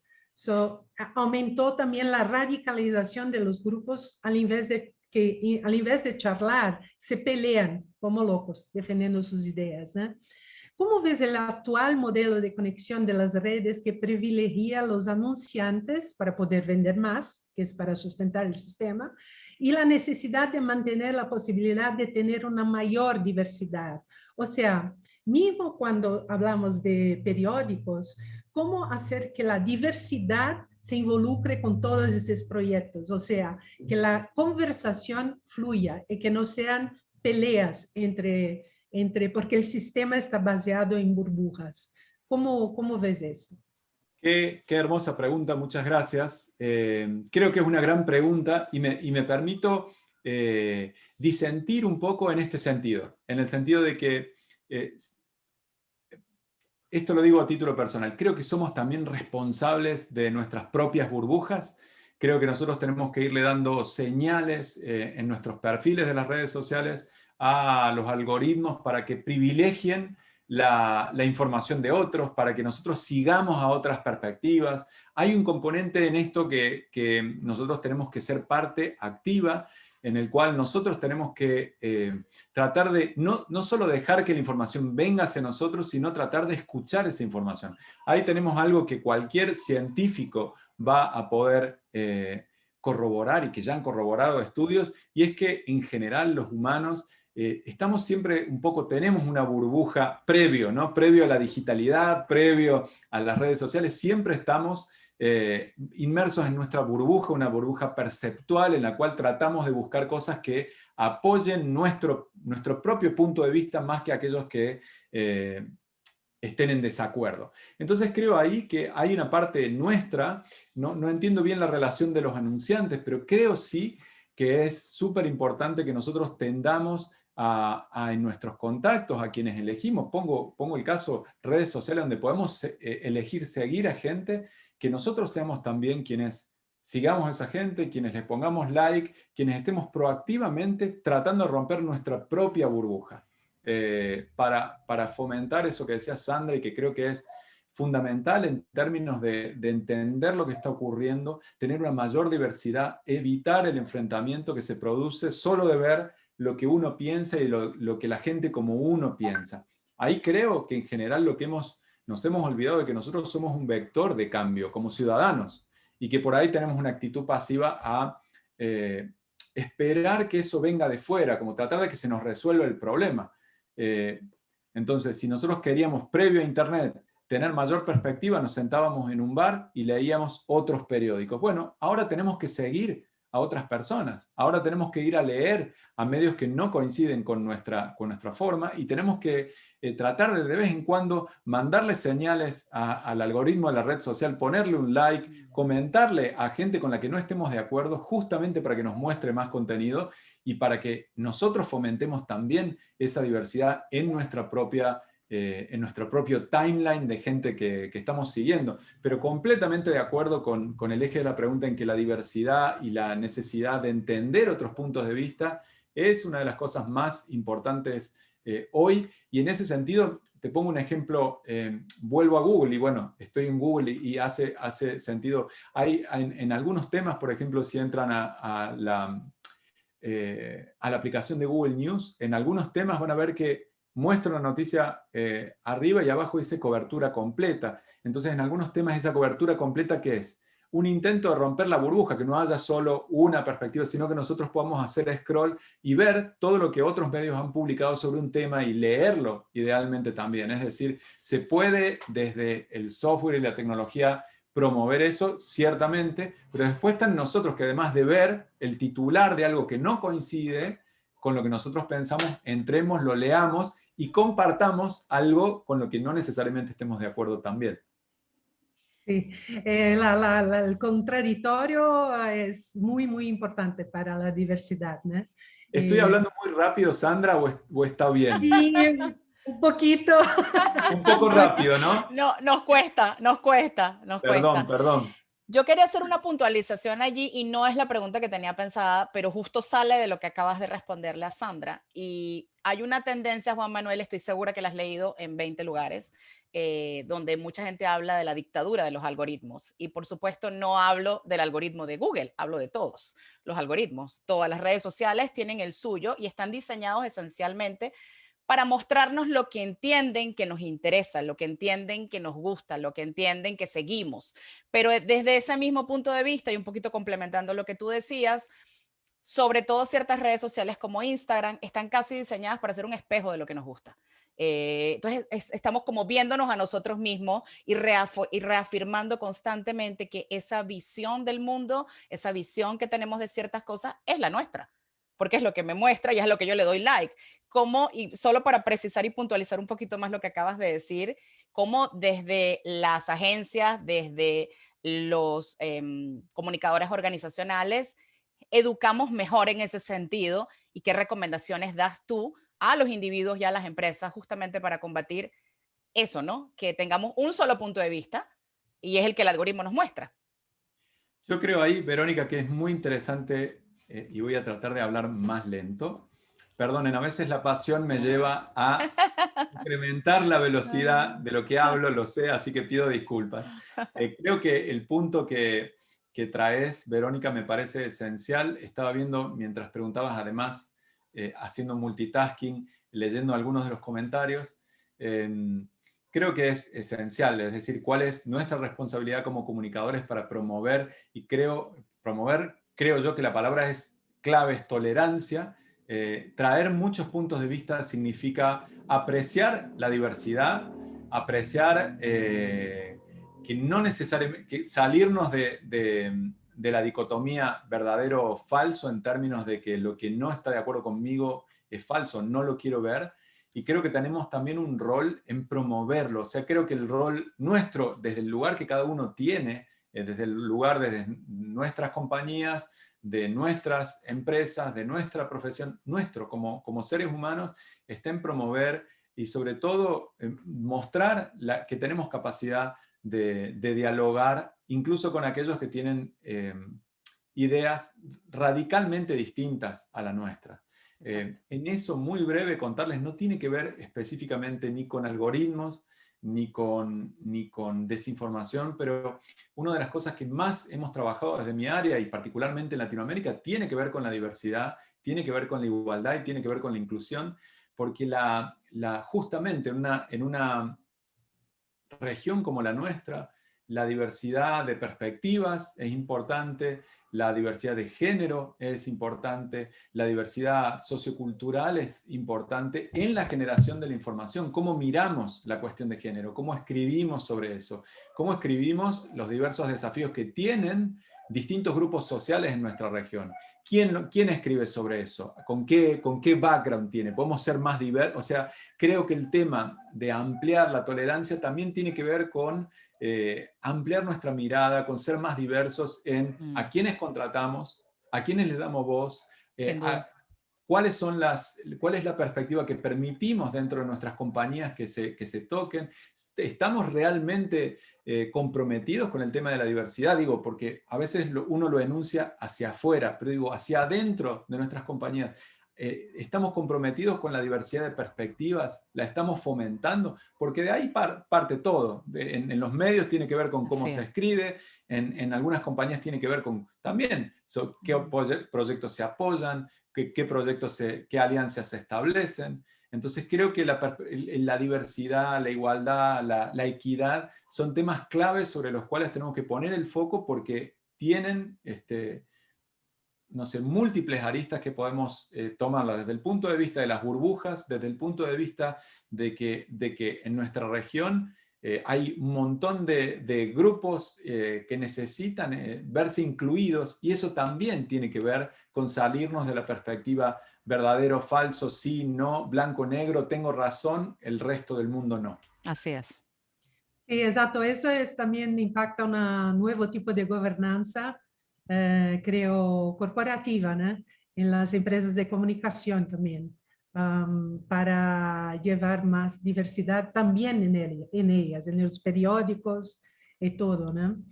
Aumentó también la radicalización de los grupos al invés de charlar, se pelean como locos defendiendo sus ideas, ¿no? ¿Cómo ves el actual modelo de conexión de las redes que privilegia a los anunciantes para poder vender más, que es para sustentar el sistema, y la necesidad de mantener la posibilidad de tener una mayor diversidad? O sea, mismo cuando hablamos de periódicos, ¿cómo hacer que la diversidad se involucre con todos esos proyectos? O sea, que la conversación fluya y que no sean peleas porque el sistema está baseado en burbujas. ¿Cómo ves eso? Qué hermosa pregunta, muchas gracias. Creo que es una gran pregunta y me permito disentir un poco en este sentido, en el sentido de que esto lo digo a título personal, creo que somos también responsables de nuestras propias burbujas. Creo que nosotros tenemos que irle dando señales en nuestros perfiles de las redes sociales a los algoritmos para que privilegien la información de otros, para que nosotros sigamos a otras perspectivas. Hay un componente en esto que nosotros tenemos que ser parte activa, en el cual nosotros tenemos que tratar de no solo dejar que la información venga hacia nosotros, sino tratar de escuchar esa información. Ahí tenemos algo que cualquier científico va a poder corroborar, y que ya han corroborado estudios, y es que en general los humanos estamos siempre un poco, tenemos una burbuja previo, ¿no? Previo a la digitalidad, previo a las redes sociales, siempre estamos inmersos en nuestra burbuja, una burbuja perceptual en la cual tratamos de buscar cosas que apoyen nuestro propio punto de vista más que aquellos que estén en desacuerdo. Entonces creo ahí que hay una parte nuestra, no entiendo bien la relación de los anunciantes, pero creo sí que es súper importante que nosotros tendamos en nuestros contactos, a quienes elegimos, pongo el caso redes sociales donde podemos elegir seguir a gente, que nosotros seamos también quienes sigamos a esa gente, quienes les pongamos like, quienes estemos proactivamente tratando de romper nuestra propia burbuja. Para fomentar eso que decía Sandra y que creo que es fundamental en términos de entender lo que está ocurriendo, tener una mayor diversidad, evitar el enfrentamiento que se produce solo de ver lo que uno piensa y lo que la gente como uno piensa. Ahí creo que en general nos hemos olvidado de que nosotros somos un vector de cambio como ciudadanos y que por ahí tenemos una actitud pasiva a esperar que eso venga de fuera, como tratar de que se nos resuelva el problema. Entonces, si nosotros queríamos, previo a Internet, tener mayor perspectiva, nos sentábamos en un bar y leíamos otros periódicos. Bueno, ahora tenemos que seguir a otras personas. Ahora tenemos que ir a leer a medios que no coinciden con nuestra forma, y tenemos que tratar de vez en cuando mandarle señales al algoritmo de la red social, ponerle un like, comentarle a gente con la que no estemos de acuerdo, justamente para que nos muestre más contenido y para que nosotros fomentemos también esa diversidad en nuestro propio timeline de gente que estamos siguiendo. Pero completamente de acuerdo con el eje de la pregunta en que la diversidad y la necesidad de entender otros puntos de vista es una de las cosas más importantes hoy. Y en ese sentido, te pongo un ejemplo, vuelvo a Google, y bueno, estoy en Google y hace sentido. Hay en algunos temas, por ejemplo, si entran a la aplicación de Google News, en algunos temas van a ver que muestra una noticia arriba y abajo dice cobertura completa. Entonces, en algunos temas esa cobertura completa, ¿qué es? Un intento de romper la burbuja, que no haya solo una perspectiva, sino que nosotros podamos hacer scroll y ver todo lo que otros medios han publicado sobre un tema y leerlo idealmente también. Es decir, se puede desde el software y la tecnología promover eso, ciertamente, pero después están nosotros que, además de ver el titular de algo que no coincide con lo que nosotros pensamos, entremos, lo leamos y compartamos algo con lo que no necesariamente estemos de acuerdo también. Sí, el contradictorio es muy, muy importante para la diversidad, ¿no? ¿Estoy hablando muy rápido, Sandra, o está bien? Sí, un poquito. Un poco rápido, ¿no? No, nos cuesta. Perdón. Yo quería hacer una puntualización allí y no es la pregunta que tenía pensada, pero justo sale de lo que acabas de responderle a Sandra. Y hay una tendencia, Juan Manuel, estoy segura que la has leído en 20 lugares, donde mucha gente habla de la dictadura de los algoritmos. Y por supuesto no hablo del algoritmo de Google, hablo de todos los algoritmos. Todas las redes sociales tienen el suyo y están diseñados esencialmente para mostrarnos lo que entienden que nos interesa, lo que entienden que nos gusta, lo que entienden que seguimos. Pero desde ese mismo punto de vista, y un poquito complementando lo que tú decías, sobre todo ciertas redes sociales como Instagram, están casi diseñadas para ser un espejo de lo que nos gusta. Entonces, estamos como viéndonos a nosotros mismos y reafirmando constantemente que esa visión del mundo, esa visión que tenemos de ciertas cosas, es la nuestra, porque es lo que me muestra y es lo que yo le doy like. Y solo para precisar y puntualizar un poquito más lo que acabas de decir, cómo desde las agencias, desde los comunicadores organizacionales, educamos mejor en ese sentido, y qué recomendaciones das tú a los individuos y a las empresas justamente para combatir eso, ¿no? Que tengamos un solo punto de vista y es el que el algoritmo nos muestra. Yo creo ahí, Verónica, que es muy interesante, y voy a tratar de hablar más lento. Perdonen, a veces la pasión me lleva a incrementar la velocidad de lo que hablo, lo sé, así que pido disculpas. Creo que el punto que traes, Verónica, me parece esencial. Estaba viendo, mientras preguntabas, además, haciendo multitasking, leyendo algunos de los comentarios. Creo que es esencial, es decir, cuál es nuestra responsabilidad como comunicadores para promover, y creo yo que la palabra es clave, es tolerancia. Traer muchos puntos de vista significa apreciar la diversidad, apreciar que no necesariamente, que salirnos de la dicotomía verdadero o falso en términos de que lo que no está de acuerdo conmigo es falso, no lo quiero ver. Y creo que tenemos también un rol en promoverlo. O sea, creo que el rol nuestro, desde el lugar que cada uno tiene, desde el lugar de nuestras compañías, de nuestras empresas, de nuestra profesión, nuestro como seres humanos, está en promover y sobre todo mostrar que tenemos capacidad de dialogar, incluso con aquellos que tienen ideas radicalmente distintas a la nuestra. En eso, muy breve, contarles, no tiene que ver específicamente ni con algoritmos, ni con desinformación, pero una de las cosas que más hemos trabajado desde mi área, y particularmente en Latinoamérica, tiene que ver con la diversidad, tiene que ver con la igualdad y tiene que ver con la inclusión, porque justamente en una región como la nuestra, la diversidad de perspectivas es importante, la diversidad de género es importante, la diversidad sociocultural es importante en la generación de la información, cómo miramos la cuestión de género, cómo escribimos sobre eso, cómo escribimos los diversos desafíos que tienen distintos grupos sociales en nuestra región. ¿Quién escribe sobre eso? ¿Con qué background tiene? ¿Podemos ser más diversos? O sea, creo que el tema de ampliar la tolerancia también tiene que ver con ampliar nuestra mirada, con ser más diversos en a quiénes contratamos, a quiénes les damos voz, cuál es la perspectiva que permitimos dentro de nuestras compañías que se toquen. ¿Estamos realmente comprometidos con el tema de la diversidad? Digo, porque a veces uno lo enuncia hacia afuera, pero digo, hacia adentro de nuestras compañías. ¿Estamos comprometidos con la diversidad de perspectivas? ¿La estamos fomentando? Porque de ahí parte todo. En los medios tiene que ver con cómo se escribe, en algunas compañías tiene que ver con también qué proyectos se apoyan, qué proyectos, qué alianzas se establecen. Entonces creo que la diversidad, la igualdad, la equidad son temas claves sobre los cuales tenemos que poner el foco porque tienen no sé, múltiples aristas que podemos tomarlas desde el punto de vista de las burbujas, desde el punto de vista de que en nuestra región hay un montón de grupos que necesitan verse incluidos, y eso también tiene que ver con salirnos de la perspectiva verdadero, falso, sí, no, blanco, negro, tengo razón, el resto del mundo no. Así es. Sí, exacto. Eso también impacta un nuevo tipo de gobernanza, creo, corporativa, ¿no? En las empresas de comunicación también, para llevar más diversidad también en ellas, en los periódicos y todo, ¿no?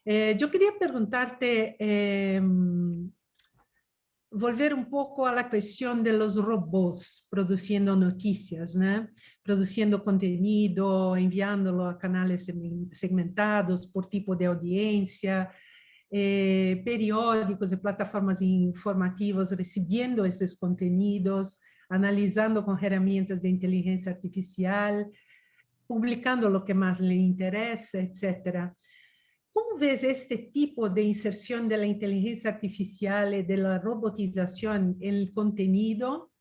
Yo quería preguntarte, volver un poco a la cuestión de los robots produciendo noticias, ¿no? Produciendo contenido, enviándolo a canales segmentados por tipo de audiencia, periódicos y plataformas informativas recibiendo esses contenidos, analisando com ferramentas de inteligência artificial, publicando o que mais lhe interessa, etc. ¿Cómo ves este tipo de inserción de la inteligencia artificial y de la robotización en el contenido?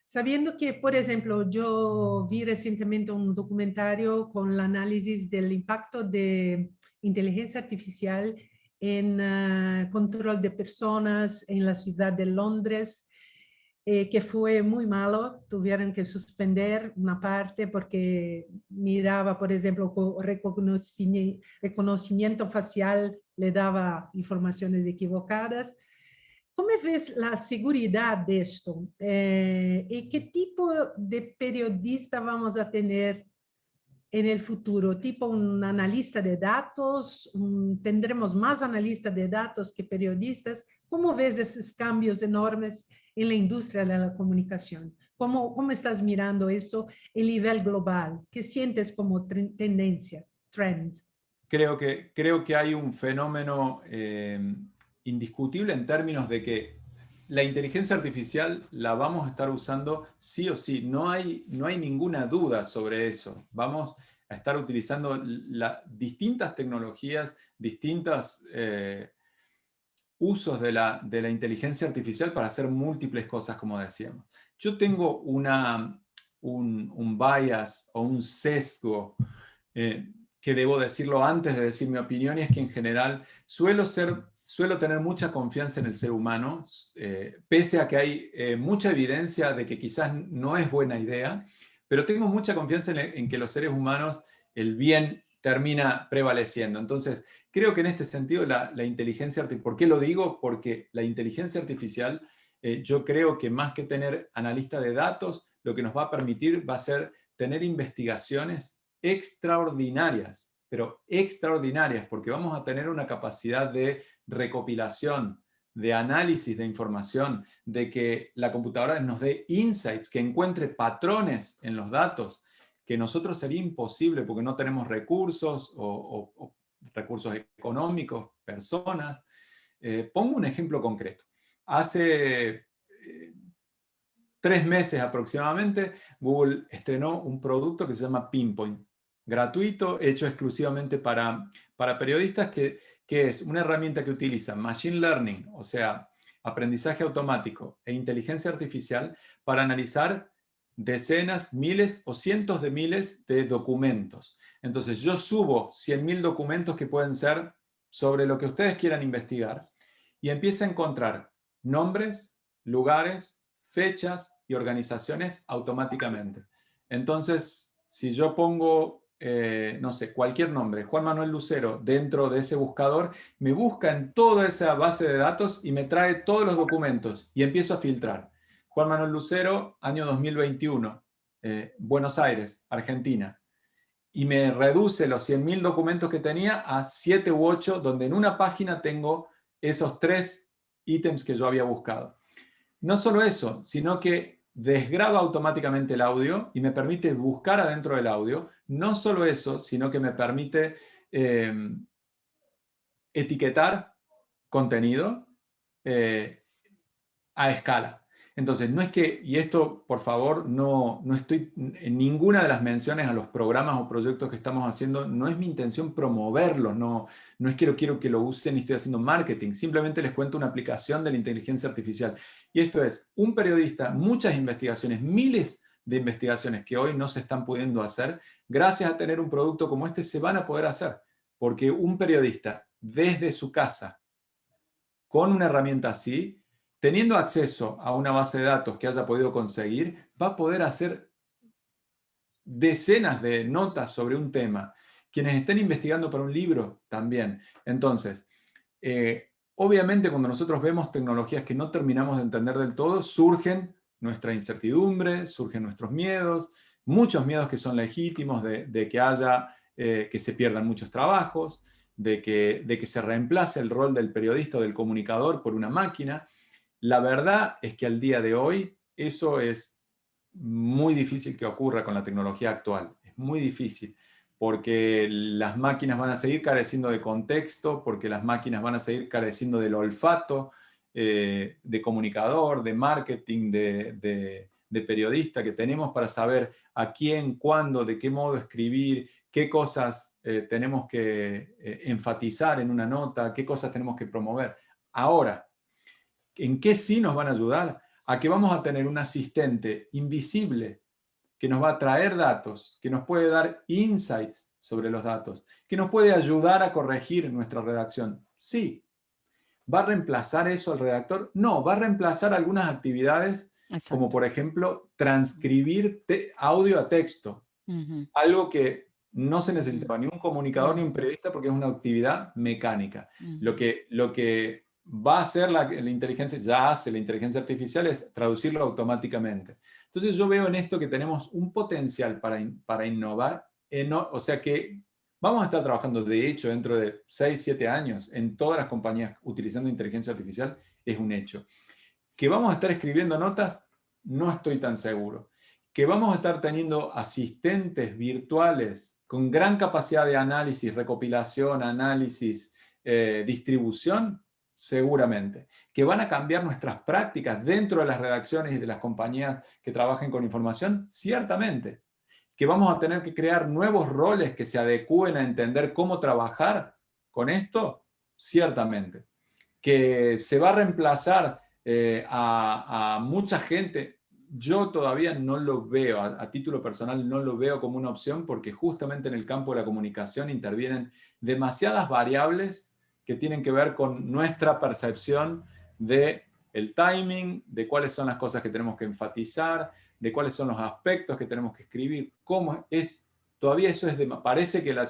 Sabiendo que, por ejemplo, yo vi recientemente un documentario con el análisis del impacto de inteligencia artificial en control de personas en la ciudad de Londres, que fue muy malo, tuvieron que suspender una parte porque miraba, por ejemplo, con reconocimiento facial, le daba informaciones equivocadas. ¿Cómo ves la seguridad de esto? ¿Y qué tipo de periodista vamos a tener en el futuro? Tipo un analista de datos, tendremos más analistas de datos que periodistas. ¿Cómo ves esos cambios enormes en la industria de la comunicación? ¿Cómo estás mirando esto a nivel global? ¿Qué sientes como tendencia, trend? Creo que hay un fenómeno indiscutible en términos de que la inteligencia artificial la vamos a estar usando sí o sí. No hay ninguna duda sobre eso. Vamos a estar utilizando distintas tecnologías, distintos usos de la inteligencia artificial para hacer múltiples cosas, como decíamos. Yo tengo un bias o un sesgo que debo decirlo antes de decir mi opinión, y es que en general suelo tener mucha confianza en el ser humano, pese a que hay mucha evidencia de que quizás no es buena idea, pero tengo mucha confianza en que los seres humanos, el bien termina prevaleciendo. Entonces, creo que en este sentido la inteligencia artificial, ¿por qué lo digo? Porque la inteligencia artificial, yo creo que más que tener analista de datos, lo que nos va a permitir va a ser tener investigaciones extraordinarias, pero extraordinarias, porque vamos a tener una capacidad de recopilación, de análisis de información, de que la computadora nos dé insights, que encuentre patrones en los datos, que nosotros sería imposible porque no tenemos recursos o recursos económicos, personas. Pongo un ejemplo concreto. Hace 3 meses aproximadamente, Google estrenó un producto que se llama Pinpoint, gratuito, hecho exclusivamente para periodistas, que es una herramienta que utiliza Machine Learning, o sea, aprendizaje automático e inteligencia artificial para analizar decenas, miles o cientos de miles de documentos. Entonces, yo subo 100.000 documentos que pueden ser sobre lo que ustedes quieran investigar y empiezo a encontrar nombres, lugares, fechas y organizaciones automáticamente. Entonces, si yo pongo, no sé, cualquier nombre, Juan Manuel Lucero, dentro de ese buscador, me busca en toda esa base de datos y me trae todos los documentos y empiezo a filtrar. Juan Manuel Lucero, año 2021, Buenos Aires, Argentina. Y me reduce los 100.000 documentos que tenía a 7 u 8, donde en una página tengo esos 3 ítems que yo había buscado. No solo eso, sino que desgraba automáticamente el audio y me permite buscar adentro del audio. No solo eso, sino que me permite etiquetar contenido a escala. Entonces, no es que, y esto por favor, no estoy en ninguna de las menciones a los programas o proyectos que estamos haciendo, no es mi intención promoverlos, no es que quiero que lo usen y estoy haciendo marketing, simplemente les cuento una aplicación de la inteligencia artificial. Y esto es, un periodista, muchas investigaciones, miles de investigaciones que hoy no se están pudiendo hacer, gracias a tener un producto como este, se van a poder hacer, porque un periodista desde su casa, con una herramienta así, teniendo acceso a una base de datos que haya podido conseguir, va a poder hacer decenas de notas sobre un tema. Quienes estén investigando para un libro también. Entonces, obviamente cuando nosotros vemos tecnologías que no terminamos de entender del todo, surgen nuestra incertidumbre, surgen nuestros miedos, muchos miedos que son legítimos de que haya, que se pierdan muchos trabajos, de que se reemplace el rol del periodista o del comunicador por una máquina. La verdad es que al día de hoy eso es muy difícil que ocurra con la tecnología actual. Es muy difícil porque las máquinas van a seguir careciendo de contexto, porque las máquinas van a seguir careciendo del olfato de comunicador, de marketing, de periodista que tenemos para saber a quién, cuándo, de qué modo escribir, qué cosas tenemos que enfatizar en una nota, qué cosas tenemos que promover. Ahora, ¿en qué sí nos van a ayudar? A que vamos a tener un asistente invisible que nos va a traer datos, que nos puede dar insights sobre los datos, que nos puede ayudar a corregir nuestra redacción. Sí. ¿Va a reemplazar eso al redactor? No, va a reemplazar algunas actividades. Exacto. Como por ejemplo transcribir audio a texto. Algo que no se necesitaba ni un comunicador ni un periodista porque es una actividad mecánica. Lo que va a hacer la inteligencia, ya hace la inteligencia artificial, es traducirlo automáticamente. Entonces yo veo en esto que tenemos un potencial para innovar o sea que vamos a estar trabajando, de hecho, dentro de 6, 7 años en todas las compañías utilizando inteligencia artificial, es un hecho. Que vamos a estar escribiendo notas, no estoy tan seguro. Que vamos a estar teniendo asistentes virtuales con gran capacidad de análisis, recopilación, análisis, distribución, seguramente. Que van a cambiar nuestras prácticas dentro de las redacciones y de las compañías que trabajen con información, ciertamente. Que vamos a tener que crear nuevos roles que se adecúen a entender cómo trabajar con esto, ciertamente. Que se va a reemplazar a mucha gente, yo todavía no lo veo, a título personal no lo veo como una opción, porque justamente en el campo de la comunicación intervienen demasiadas variables que tienen que ver con nuestra percepción de el timing, de cuáles son las cosas que tenemos que enfatizar, de cuáles son los aspectos que tenemos que escribir, cómo es. Todavía eso parece que la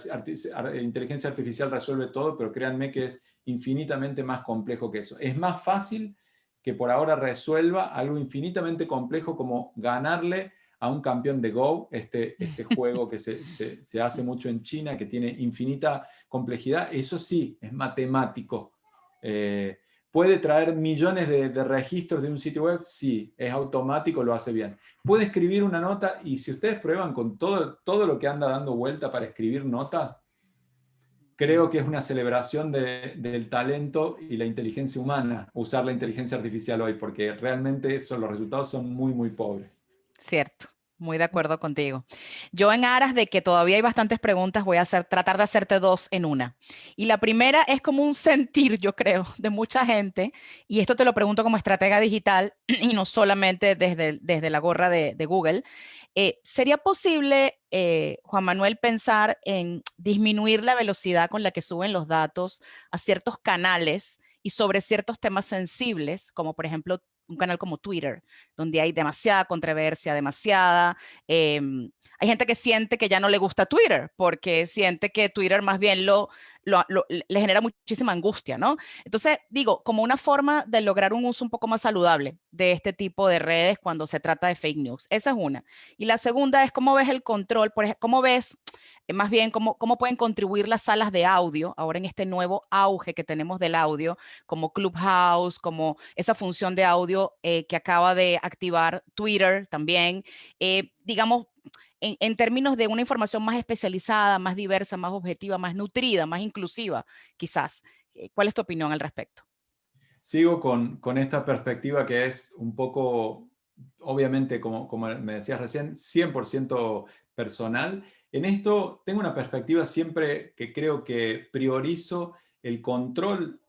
inteligencia artificial resuelve todo, pero créanme que es infinitamente más complejo que eso. Es más fácil que por ahora resuelva algo infinitamente complejo como ganarle a un campeón de Go, este juego que se hace mucho en China, que tiene infinita complejidad. Eso sí, es matemático. ¿Puede traer millones de registros de un sitio web? Sí, es automático, lo hace bien. Puede escribir una nota, y si ustedes prueban con todo lo que anda dando vuelta para escribir notas, creo que es una celebración del talento y la inteligencia humana, usar la inteligencia artificial hoy, porque realmente los resultados son muy, muy pobres. Cierto, muy de acuerdo contigo. Yo, en aras de que todavía hay bastantes preguntas, voy a tratar de hacerte dos en una. Y la primera es como un sentir, yo creo, de mucha gente, y esto te lo pregunto como estratega digital y no solamente desde la gorra de Google. ¿Sería posible, Juan Manuel, pensar en disminuir la velocidad con la que suben los datos a ciertos canales y sobre ciertos temas sensibles, como por ejemplo un canal como Twitter, donde hay demasiada controversia, hay gente que siente que ya no le gusta Twitter, porque siente que Twitter más bien le genera muchísima angustia, ¿no? Entonces, digo, como una forma de lograr un uso un poco más saludable de este tipo de redes cuando se trata de fake news. Esa es una. Y la segunda es cómo ves el control, por ejemplo, cómo ves más bien cómo pueden contribuir las salas de audio ahora en este nuevo auge que tenemos del audio, como Clubhouse, como esa función de audio que acaba de activar Twitter también, digamos, en términos de una información más especializada, más diversa, más objetiva, más nutrida, más inclusiva, quizás. ¿Cuál es tu opinión al respecto? Sigo con esta perspectiva que es un poco, obviamente, como me decías recién, 100% personal. En esto tengo una perspectiva siempre que creo que priorizo el control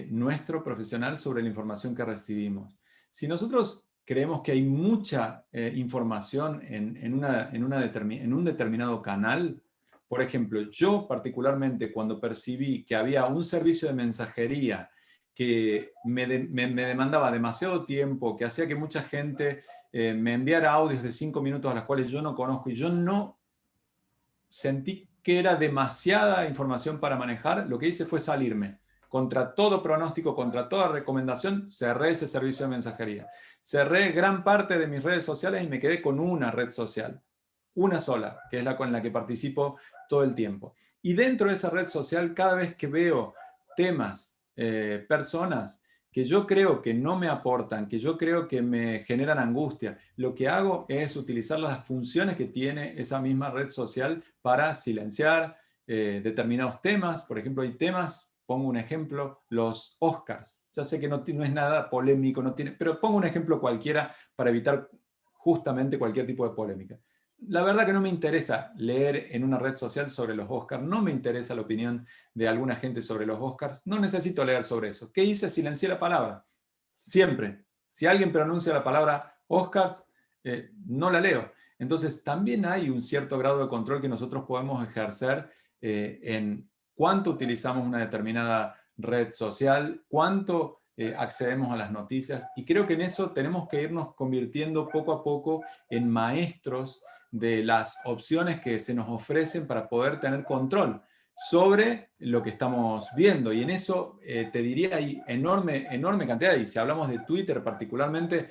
nuestro profesional sobre la información que recibimos. Si nosotros creemos que hay mucha información en un determinado canal, por ejemplo, yo particularmente cuando percibí que había un servicio de mensajería que me demandaba demasiado tiempo, que hacía que mucha gente me enviara audios de 5 minutos a las cuales yo no conozco y yo no sentí que era demasiada información para manejar, lo que hice fue salirme. Contra todo pronóstico, contra toda recomendación, cerré ese servicio de mensajería. Cerré gran parte de mis redes sociales y me quedé con una red social. Una sola, que es la con la que participo todo el tiempo. Y dentro de esa red social, cada vez que veo temas, personas que yo creo que no me aportan, que yo creo que me generan angustia, lo que hago es utilizar las funciones que tiene esa misma red social para silenciar determinados temas. Por ejemplo, hay temas, pongo un ejemplo, los Oscars. Ya sé que no es nada polémico, pero pongo un ejemplo cualquiera para evitar justamente cualquier tipo de polémica. La verdad que no me interesa leer en una red social sobre los Oscars, no me interesa la opinión de alguna gente sobre los Oscars, no necesito leer sobre eso. ¿Qué hice? Silencié la palabra. Siempre. Si alguien pronuncia la palabra Oscars, no la leo. Entonces, también hay un cierto grado de control que nosotros podemos ejercer en cuánto utilizamos una determinada red social, cuánto accedemos a las noticias. Y creo que en eso tenemos que irnos convirtiendo poco a poco en maestros de las opciones que se nos ofrecen para poder tener control sobre lo que estamos viendo. Y en eso te diría, hay enorme cantidad, y si hablamos de Twitter particularmente,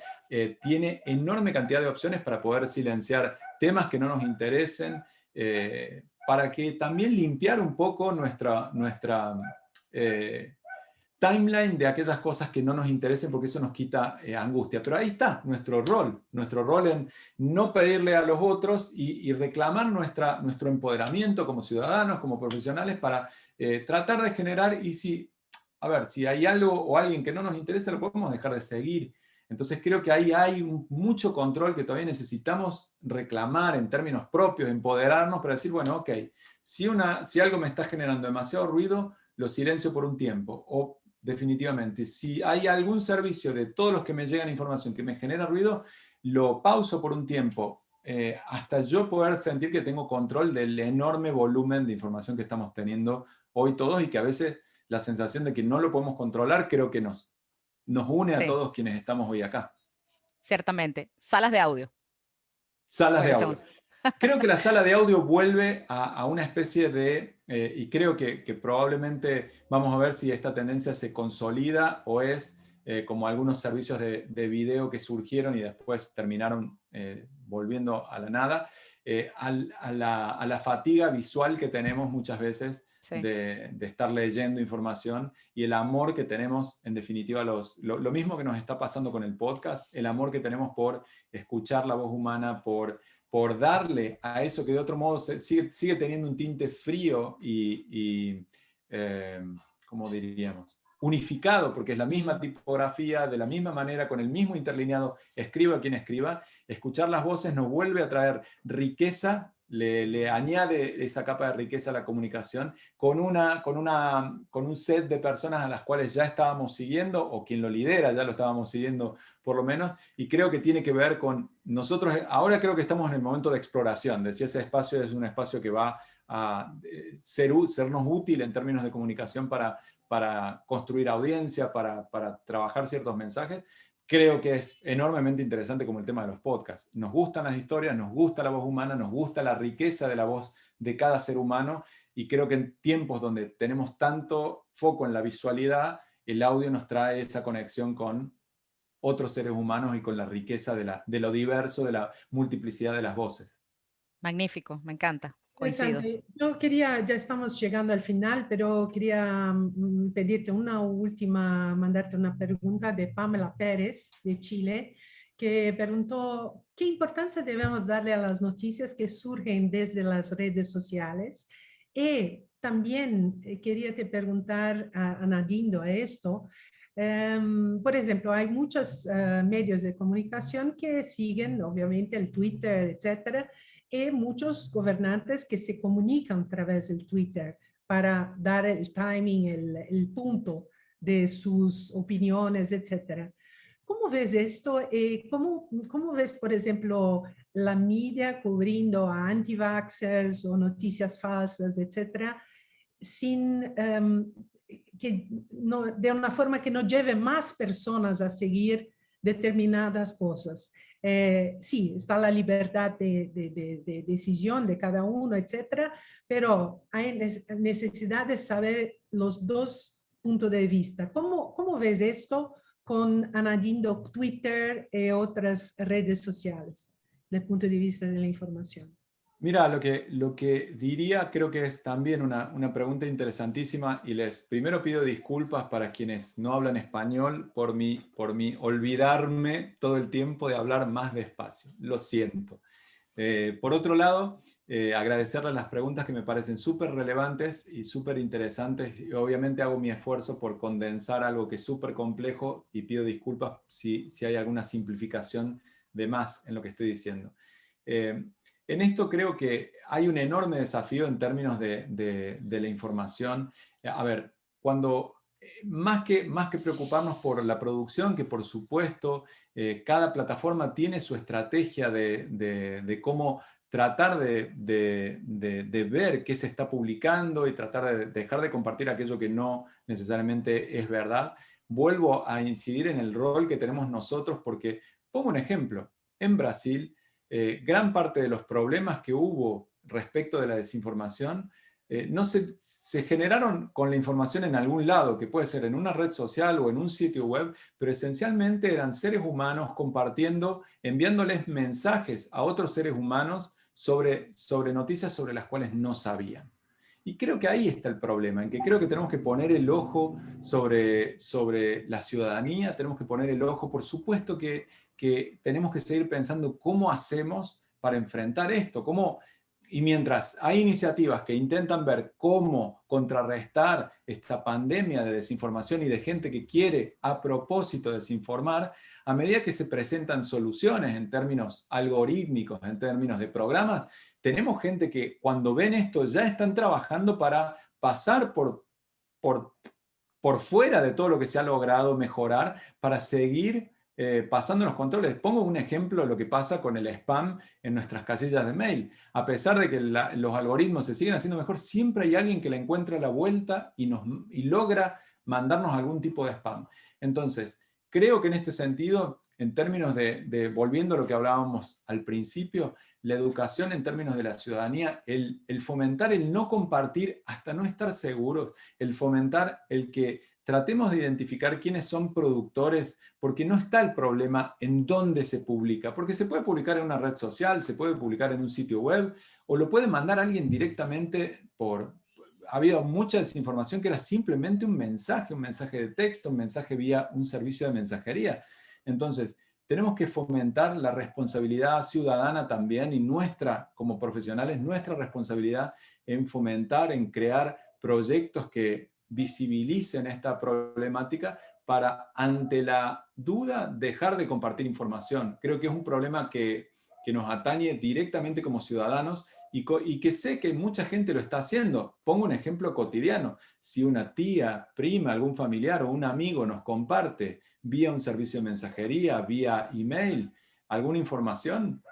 tiene enorme cantidad de opciones para poder silenciar temas que no nos interesen, para que también limpiar un poco nuestra timeline de aquellas cosas que no nos interesen, porque eso nos quita angustia. Pero ahí está nuestro rol en no pedirle a los otros y reclamar nuestro empoderamiento como ciudadanos, como profesionales, para tratar de generar, y si hay algo o alguien que no nos interesa, lo podemos dejar de seguir. Entonces creo que ahí hay mucho control que todavía necesitamos reclamar en términos propios, empoderarnos para decir, bueno, ok, si algo me está generando demasiado ruido, lo silencio por un tiempo. O definitivamente, si hay algún servicio de todos los que me llegan información que me genera ruido, lo pauso por un tiempo, hasta yo poder sentir que tengo control del enorme volumen de información que estamos teniendo hoy todos, y que a veces la sensación de que no lo podemos controlar creo que nos une a todos quienes estamos hoy acá. Ciertamente. Salas de audio. Salas de audio. Creo que la sala de audio vuelve a una especie de, y creo que probablemente vamos a ver si esta tendencia se consolida o es como algunos servicios de video que surgieron y después terminaron volviendo a la nada, a la fatiga visual que tenemos muchas veces de estar leyendo información, y el amor que tenemos, en definitiva, lo mismo que nos está pasando con el podcast, el amor que tenemos por escuchar la voz humana, por darle a eso que de otro modo sigue teniendo un tinte frío y ¿cómo diríamos? Unificado, porque es la misma tipografía, de la misma manera, con el mismo interlineado, escriba quien escriba. Escuchar las voces nos vuelve a traer riqueza, le añade esa capa de riqueza a la comunicación, con un set de personas a las cuales ya estábamos siguiendo, o quien lo lidera ya lo estábamos siguiendo por lo menos, y creo que tiene que ver con nosotros. Ahora creo que estamos en el momento de exploración, de si ese espacio es un espacio que va a sernos útil en términos de comunicación para construir audiencia, para trabajar ciertos mensajes. Creo que es enormemente interesante, como el tema de los podcasts. Nos gustan las historias, nos gusta la voz humana, nos gusta la riqueza de la voz de cada ser humano, y creo que en tiempos donde tenemos tanto foco en la visualidad, el audio nos trae esa conexión con otros seres humanos y con la riqueza de lo diverso, de la multiplicidad de las voces. Magnífico, me encanta. Coincido. Yo quería, ya estamos llegando al final, pero quería pedirte mandarte una pregunta de Pamela Pérez, de Chile, que preguntó: ¿qué importancia debemos darle a las noticias que surgen desde las redes sociales? Y también quería te preguntar, añadiendo a esto, por ejemplo, hay muchos medios de comunicación que siguen, obviamente, el Twitter, etcétera, y muchos gobernantes que se comunican a través del Twitter para dar el timing, el punto de sus opiniones, etcétera. ¿Cómo ves esto? ¿Cómo ves, por ejemplo, la media cubriendo a anti-vaxxers o noticias falsas, etcétera, sin de una forma que no lleve más personas a seguir determinadas cosas? Sí, está la libertad de decisión de cada uno, etcétera, pero hay necesidad de saber los dos puntos de vista. ¿Cómo ves esto añadiendo Twitter y otras redes sociales desde el punto de vista de la información? Mira, lo que diría, creo que es también una pregunta interesantísima, y primero pido disculpas para quienes no hablan español por mi olvidarme todo el tiempo de hablar más despacio. Lo siento. Por otro lado, agradecerles las preguntas, que me parecen súper relevantes y súper interesantes, y obviamente hago mi esfuerzo por condensar algo que es súper complejo, y pido disculpas si hay alguna simplificación de más en lo que estoy diciendo. En esto creo que hay un enorme desafío en términos de la información. A ver, más que preocuparnos por la producción, que por supuesto cada plataforma tiene su estrategia de cómo tratar de ver qué se está publicando y tratar de dejar de compartir aquello que no necesariamente es verdad, vuelvo a incidir en el rol que tenemos nosotros, porque pongo un ejemplo. En Brasil, gran parte de los problemas que hubo respecto de la desinformación no se generaron con la información en algún lado, que puede ser en una red social o en un sitio web, pero esencialmente eran seres humanos compartiendo, enviándoles mensajes a otros seres humanos sobre noticias sobre las cuales no sabían. Y creo que ahí está el problema, en que creo que tenemos que poner el ojo sobre la ciudadanía, tenemos que poner el ojo, por supuesto que tenemos que seguir pensando cómo hacemos para enfrentar esto, y mientras hay iniciativas que intentan ver cómo contrarrestar esta pandemia de desinformación y de gente que quiere a propósito desinformar, a medida que se presentan soluciones en términos algorítmicos, en términos de programas, tenemos gente que cuando ven esto ya están trabajando para pasar por fuera de todo lo que se ha logrado mejorar para seguir pasando los controles. Pongo un ejemplo de lo que pasa con el spam en nuestras casillas de mail. A pesar de que los algoritmos se siguen haciendo mejor, siempre hay alguien que le encuentra la vuelta y logra mandarnos algún tipo de spam. Entonces, creo que en este sentido, en términos de volviendo a lo que hablábamos al principio, la educación en términos de la ciudadanía, el fomentar el no compartir hasta no estar seguros, el fomentar el que tratemos de identificar quiénes son productores, porque no está el problema en dónde se publica, porque se puede publicar en una red social, se puede publicar en un sitio web, o lo puede mandar alguien directamente Ha habido mucha desinformación que era simplemente un mensaje de texto, un mensaje vía un servicio de mensajería. Entonces, tenemos que fomentar la responsabilidad ciudadana también y como profesionales, nuestra responsabilidad en fomentar, en crear proyectos que visibilicen esta problemática para, ante la duda, dejar de compartir información. Creo que es un problema que nos atañe directamente como ciudadanos y que sé que mucha gente lo está haciendo. Pongo un ejemplo cotidiano. Si una tía, prima, algún familiar o un amigo nos comparte vía un servicio de mensajería, vía email, alguna información,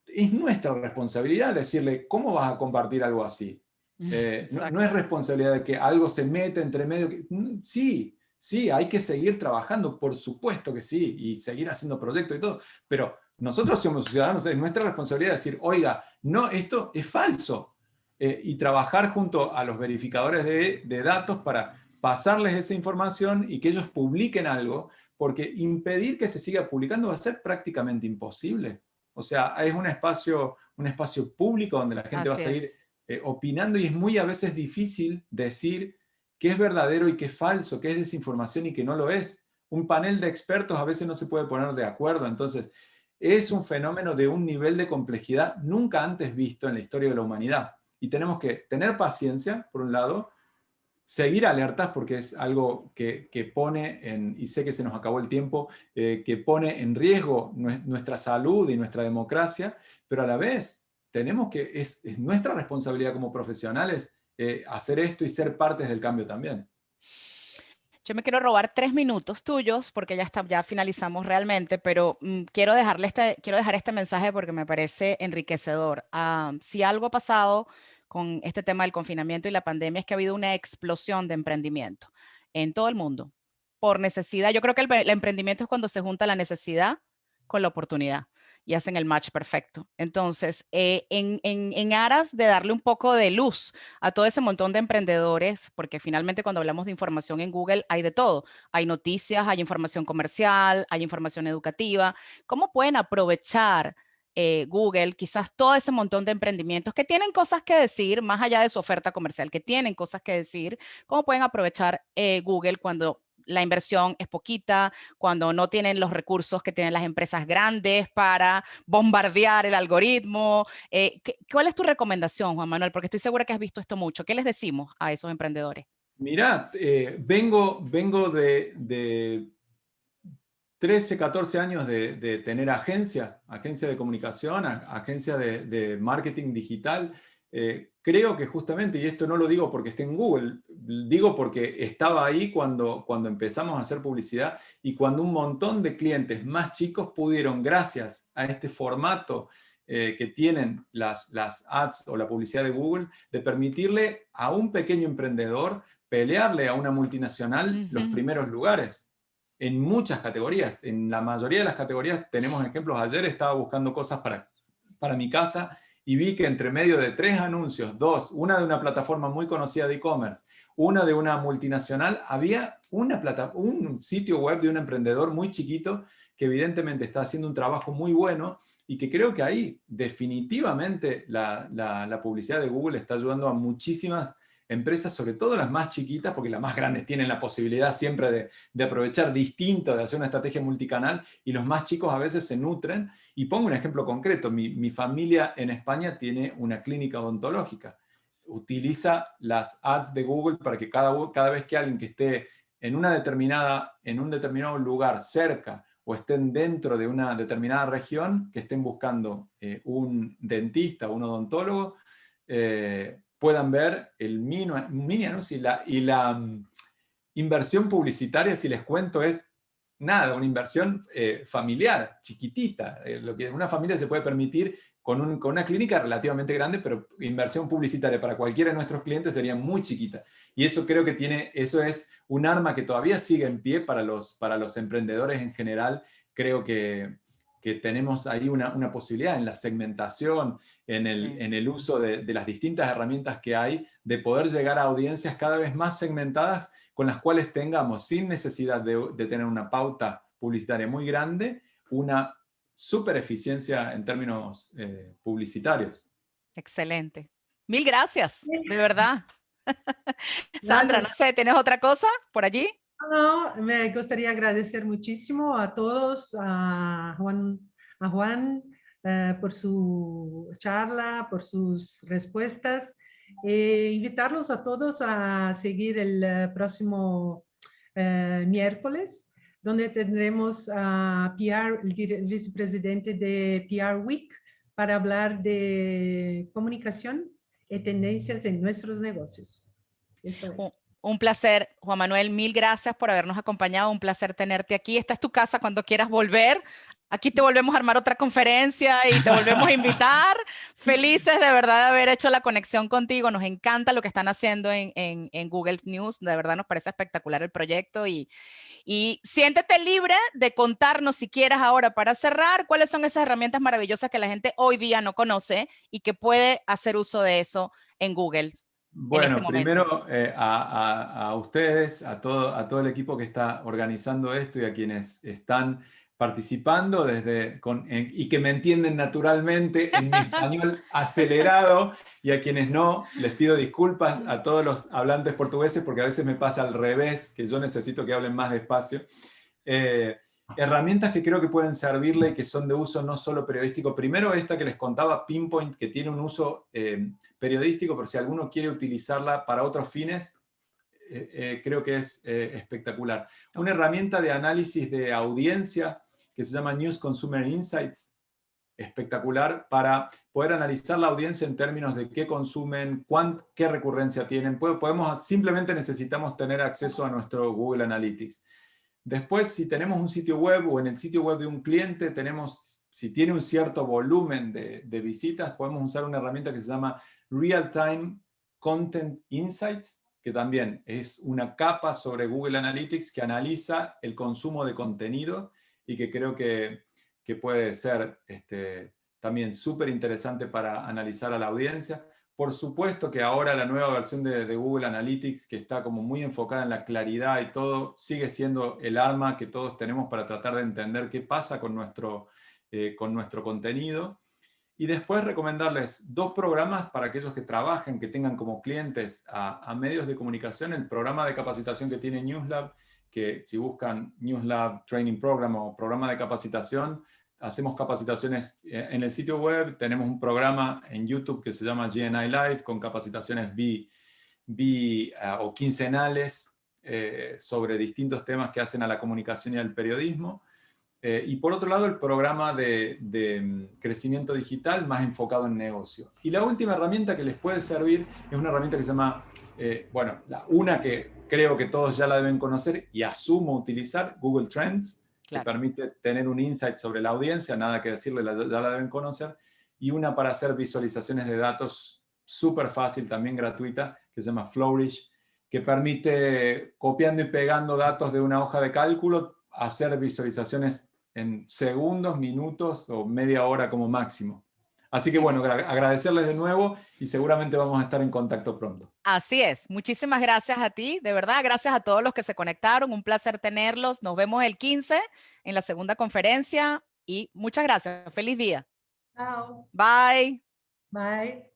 es nuestra responsabilidad decirle, ¿cómo vas a compartir algo así? No es responsabilidad de que algo se meta entre medio. Sí, hay que seguir trabajando, por supuesto que sí, y seguir haciendo proyectos y todo, pero nosotros somos ciudadanos, es nuestra responsabilidad decir, oiga, no, esto es falso, y trabajar junto a los verificadores de datos para pasarles esa información y que ellos publiquen algo, porque impedir que se siga publicando va a ser prácticamente imposible. O sea, es un espacio público donde la gente va a seguir opinando y es muy a veces difícil decir qué es verdadero y qué es falso, qué es desinformación y qué no lo es. Un panel de expertos a veces no se puede poner de acuerdo, entonces es un fenómeno de un nivel de complejidad nunca antes visto en la historia de la humanidad. Y tenemos que tener paciencia, por un lado, seguir alertas porque es algo que pone y sé que se nos acabó el tiempo, que pone en riesgo nuestra salud y nuestra democracia, pero a la vez tenemos es nuestra responsabilidad como profesionales hacer esto y ser partes del cambio también. Yo me quiero robar 3 minutos tuyos porque ya finalizamos realmente, pero quiero dejar este mensaje porque me parece enriquecedor. Si algo ha pasado con este tema del confinamiento y la pandemia es que ha habido una explosión de emprendimiento en todo el mundo por necesidad. Yo creo que el emprendimiento es cuando se junta la necesidad con la oportunidad y hacen el match perfecto. Entonces, en aras de darle un poco de luz a todo ese montón de emprendedores, porque finalmente cuando hablamos de información en Google hay de todo. Hay noticias, hay información comercial, hay información educativa. ¿Cómo pueden aprovechar Google, quizás todo ese montón de emprendimientos que tienen cosas que decir, más allá de su oferta comercial, que tienen cosas que decir? ¿Cómo pueden aprovechar Google cuando la inversión es poquita, cuando no tienen los recursos que tienen las empresas grandes para bombardear el algoritmo? ¿Cuál es tu recomendación, Juan Manuel? Porque estoy segura que has visto esto mucho. ¿Qué les decimos a esos emprendedores? Mirá, vengo de 13, 14 años de tener agencia de comunicación, agencia de marketing digital. Creo que justamente, y esto no lo digo porque esté en Google, digo porque estaba ahí cuando empezamos a hacer publicidad y cuando un montón de clientes más chicos pudieron, gracias a este formato que tienen las ads o la publicidad de Google, de permitirle a un pequeño emprendedor pelearle a una multinacional los primeros lugares. En muchas categorías, en la mayoría de las categorías tenemos ejemplos. Ayer estaba buscando cosas para mi casa y vi que entre medio de 3 anuncios, 2, una de una plataforma muy conocida de e-commerce, una de una multinacional, había un sitio web de un emprendedor muy chiquito que evidentemente está haciendo un trabajo muy bueno, y que creo que ahí definitivamente la publicidad de Google está ayudando a muchísimas empresas, sobre todo las más chiquitas, porque las más grandes tienen la posibilidad siempre de aprovechar distinto, de hacer una estrategia multicanal, y los más chicos a veces se nutren. Y pongo un ejemplo concreto, mi familia en España tiene una clínica odontológica, utiliza las ads de Google para que cada vez que alguien que esté en un determinado lugar cerca o estén dentro de una determinada región, que estén buscando un dentista o un odontólogo, puedan ver el mini anuncio y la inversión publicitaria, si les cuento, es nada, una inversión familiar, chiquitita, lo que una familia se puede permitir con una clínica relativamente grande, pero inversión publicitaria para cualquiera de nuestros clientes sería muy chiquita. Y eso creo que eso es un arma que todavía sigue en pie para los emprendedores en general. Creo que tenemos ahí una posibilidad en la segmentación, en el uso de las distintas herramientas que hay, de poder llegar a audiencias cada vez más segmentadas, con las cuales tengamos, sin necesidad de tener una pauta publicitaria muy grande, una súper eficiencia en términos publicitarios. Excelente. Mil gracias, de verdad. Sandra, no Gracias. sé, ¿tienes otra cosa por allí? No, me gustaría agradecer muchísimo a todos, a Juan por su charla, por sus respuestas. Invitarlos a todos a seguir el próximo miércoles, donde tendremos a PR, el vicepresidente de PR Week, para hablar de comunicación y tendencias en nuestros negocios. Eso es. Un placer, Juan Manuel, mil gracias por habernos acompañado, un placer tenerte aquí. Esta es tu casa cuando quieras volver. Aquí te volvemos a armar otra conferencia y te volvemos a invitar. Felices de verdad de haber hecho la conexión contigo. Nos encanta lo que están haciendo en Google News. De verdad nos parece espectacular el proyecto y siéntete libre de contarnos, si quieres ahora para cerrar, cuáles son esas herramientas maravillosas que la gente hoy día no conoce y que puede hacer uso de eso en Google. Bueno, primero a ustedes, a todo el equipo que está organizando esto y a quienes están participando y que me entienden naturalmente en mi español acelerado, y a quienes no, les pido disculpas a todos los hablantes portugueses porque a veces me pasa al revés, que yo necesito que hablen más despacio. Herramientas que creo que pueden servirle y que son de uso no solo periodístico. Primero esta que les contaba, Pinpoint, que tiene un uso periodístico, pero si alguno quiere utilizarla para otros fines, creo que es espectacular. Una herramienta de análisis de audiencia que se llama News Consumer Insights, espectacular para poder analizar la audiencia en términos de qué consumen, qué recurrencia tienen. Simplemente necesitamos tener acceso a nuestro Google Analytics. Después, si tenemos un sitio web o en el sitio web de un cliente, si tiene un cierto volumen de visitas, podemos usar una herramienta que se llama Real-Time Content Insights, que también es una capa sobre Google Analytics que analiza el consumo de contenido y que creo que puede ser también súper interesante para analizar a la audiencia. Por supuesto que ahora la nueva versión de Google Analytics, que está como muy enfocada en la claridad y todo, sigue siendo el arma que todos tenemos para tratar de entender qué pasa con nuestro contenido. Y después recomendarles 2 programas para aquellos que trabajen, que tengan como clientes a medios de comunicación. El programa de capacitación que tiene Newslab, que si buscan Newslab Training Program o programa de capacitación, hacemos capacitaciones en el sitio web. Tenemos un programa en YouTube que se llama GNI Live con capacitaciones o quincenales sobre distintos temas que hacen a la comunicación y al periodismo. Y por otro lado, el programa de crecimiento digital más enfocado en negocio. Y la última herramienta que les puede servir es una herramienta que se llama, una que creo que todos ya la deben conocer y asumo utilizar, Google Trends, que permite tener un insight sobre la audiencia, nada que decirle, ya la deben conocer, y una para hacer visualizaciones de datos súper fácil, también gratuita, que se llama Flourish, que permite, copiando y pegando datos de una hoja de cálculo, hacer visualizaciones en segundos, minutos o media hora como máximo. Así que bueno, agradecerles de nuevo y seguramente vamos a estar en contacto pronto. Así es. Muchísimas gracias a ti, de verdad. Gracias a todos los que se conectaron. Un placer tenerlos. Nos vemos el 15 en la segunda conferencia y muchas gracias. Feliz día. Chao. Bye. Bye.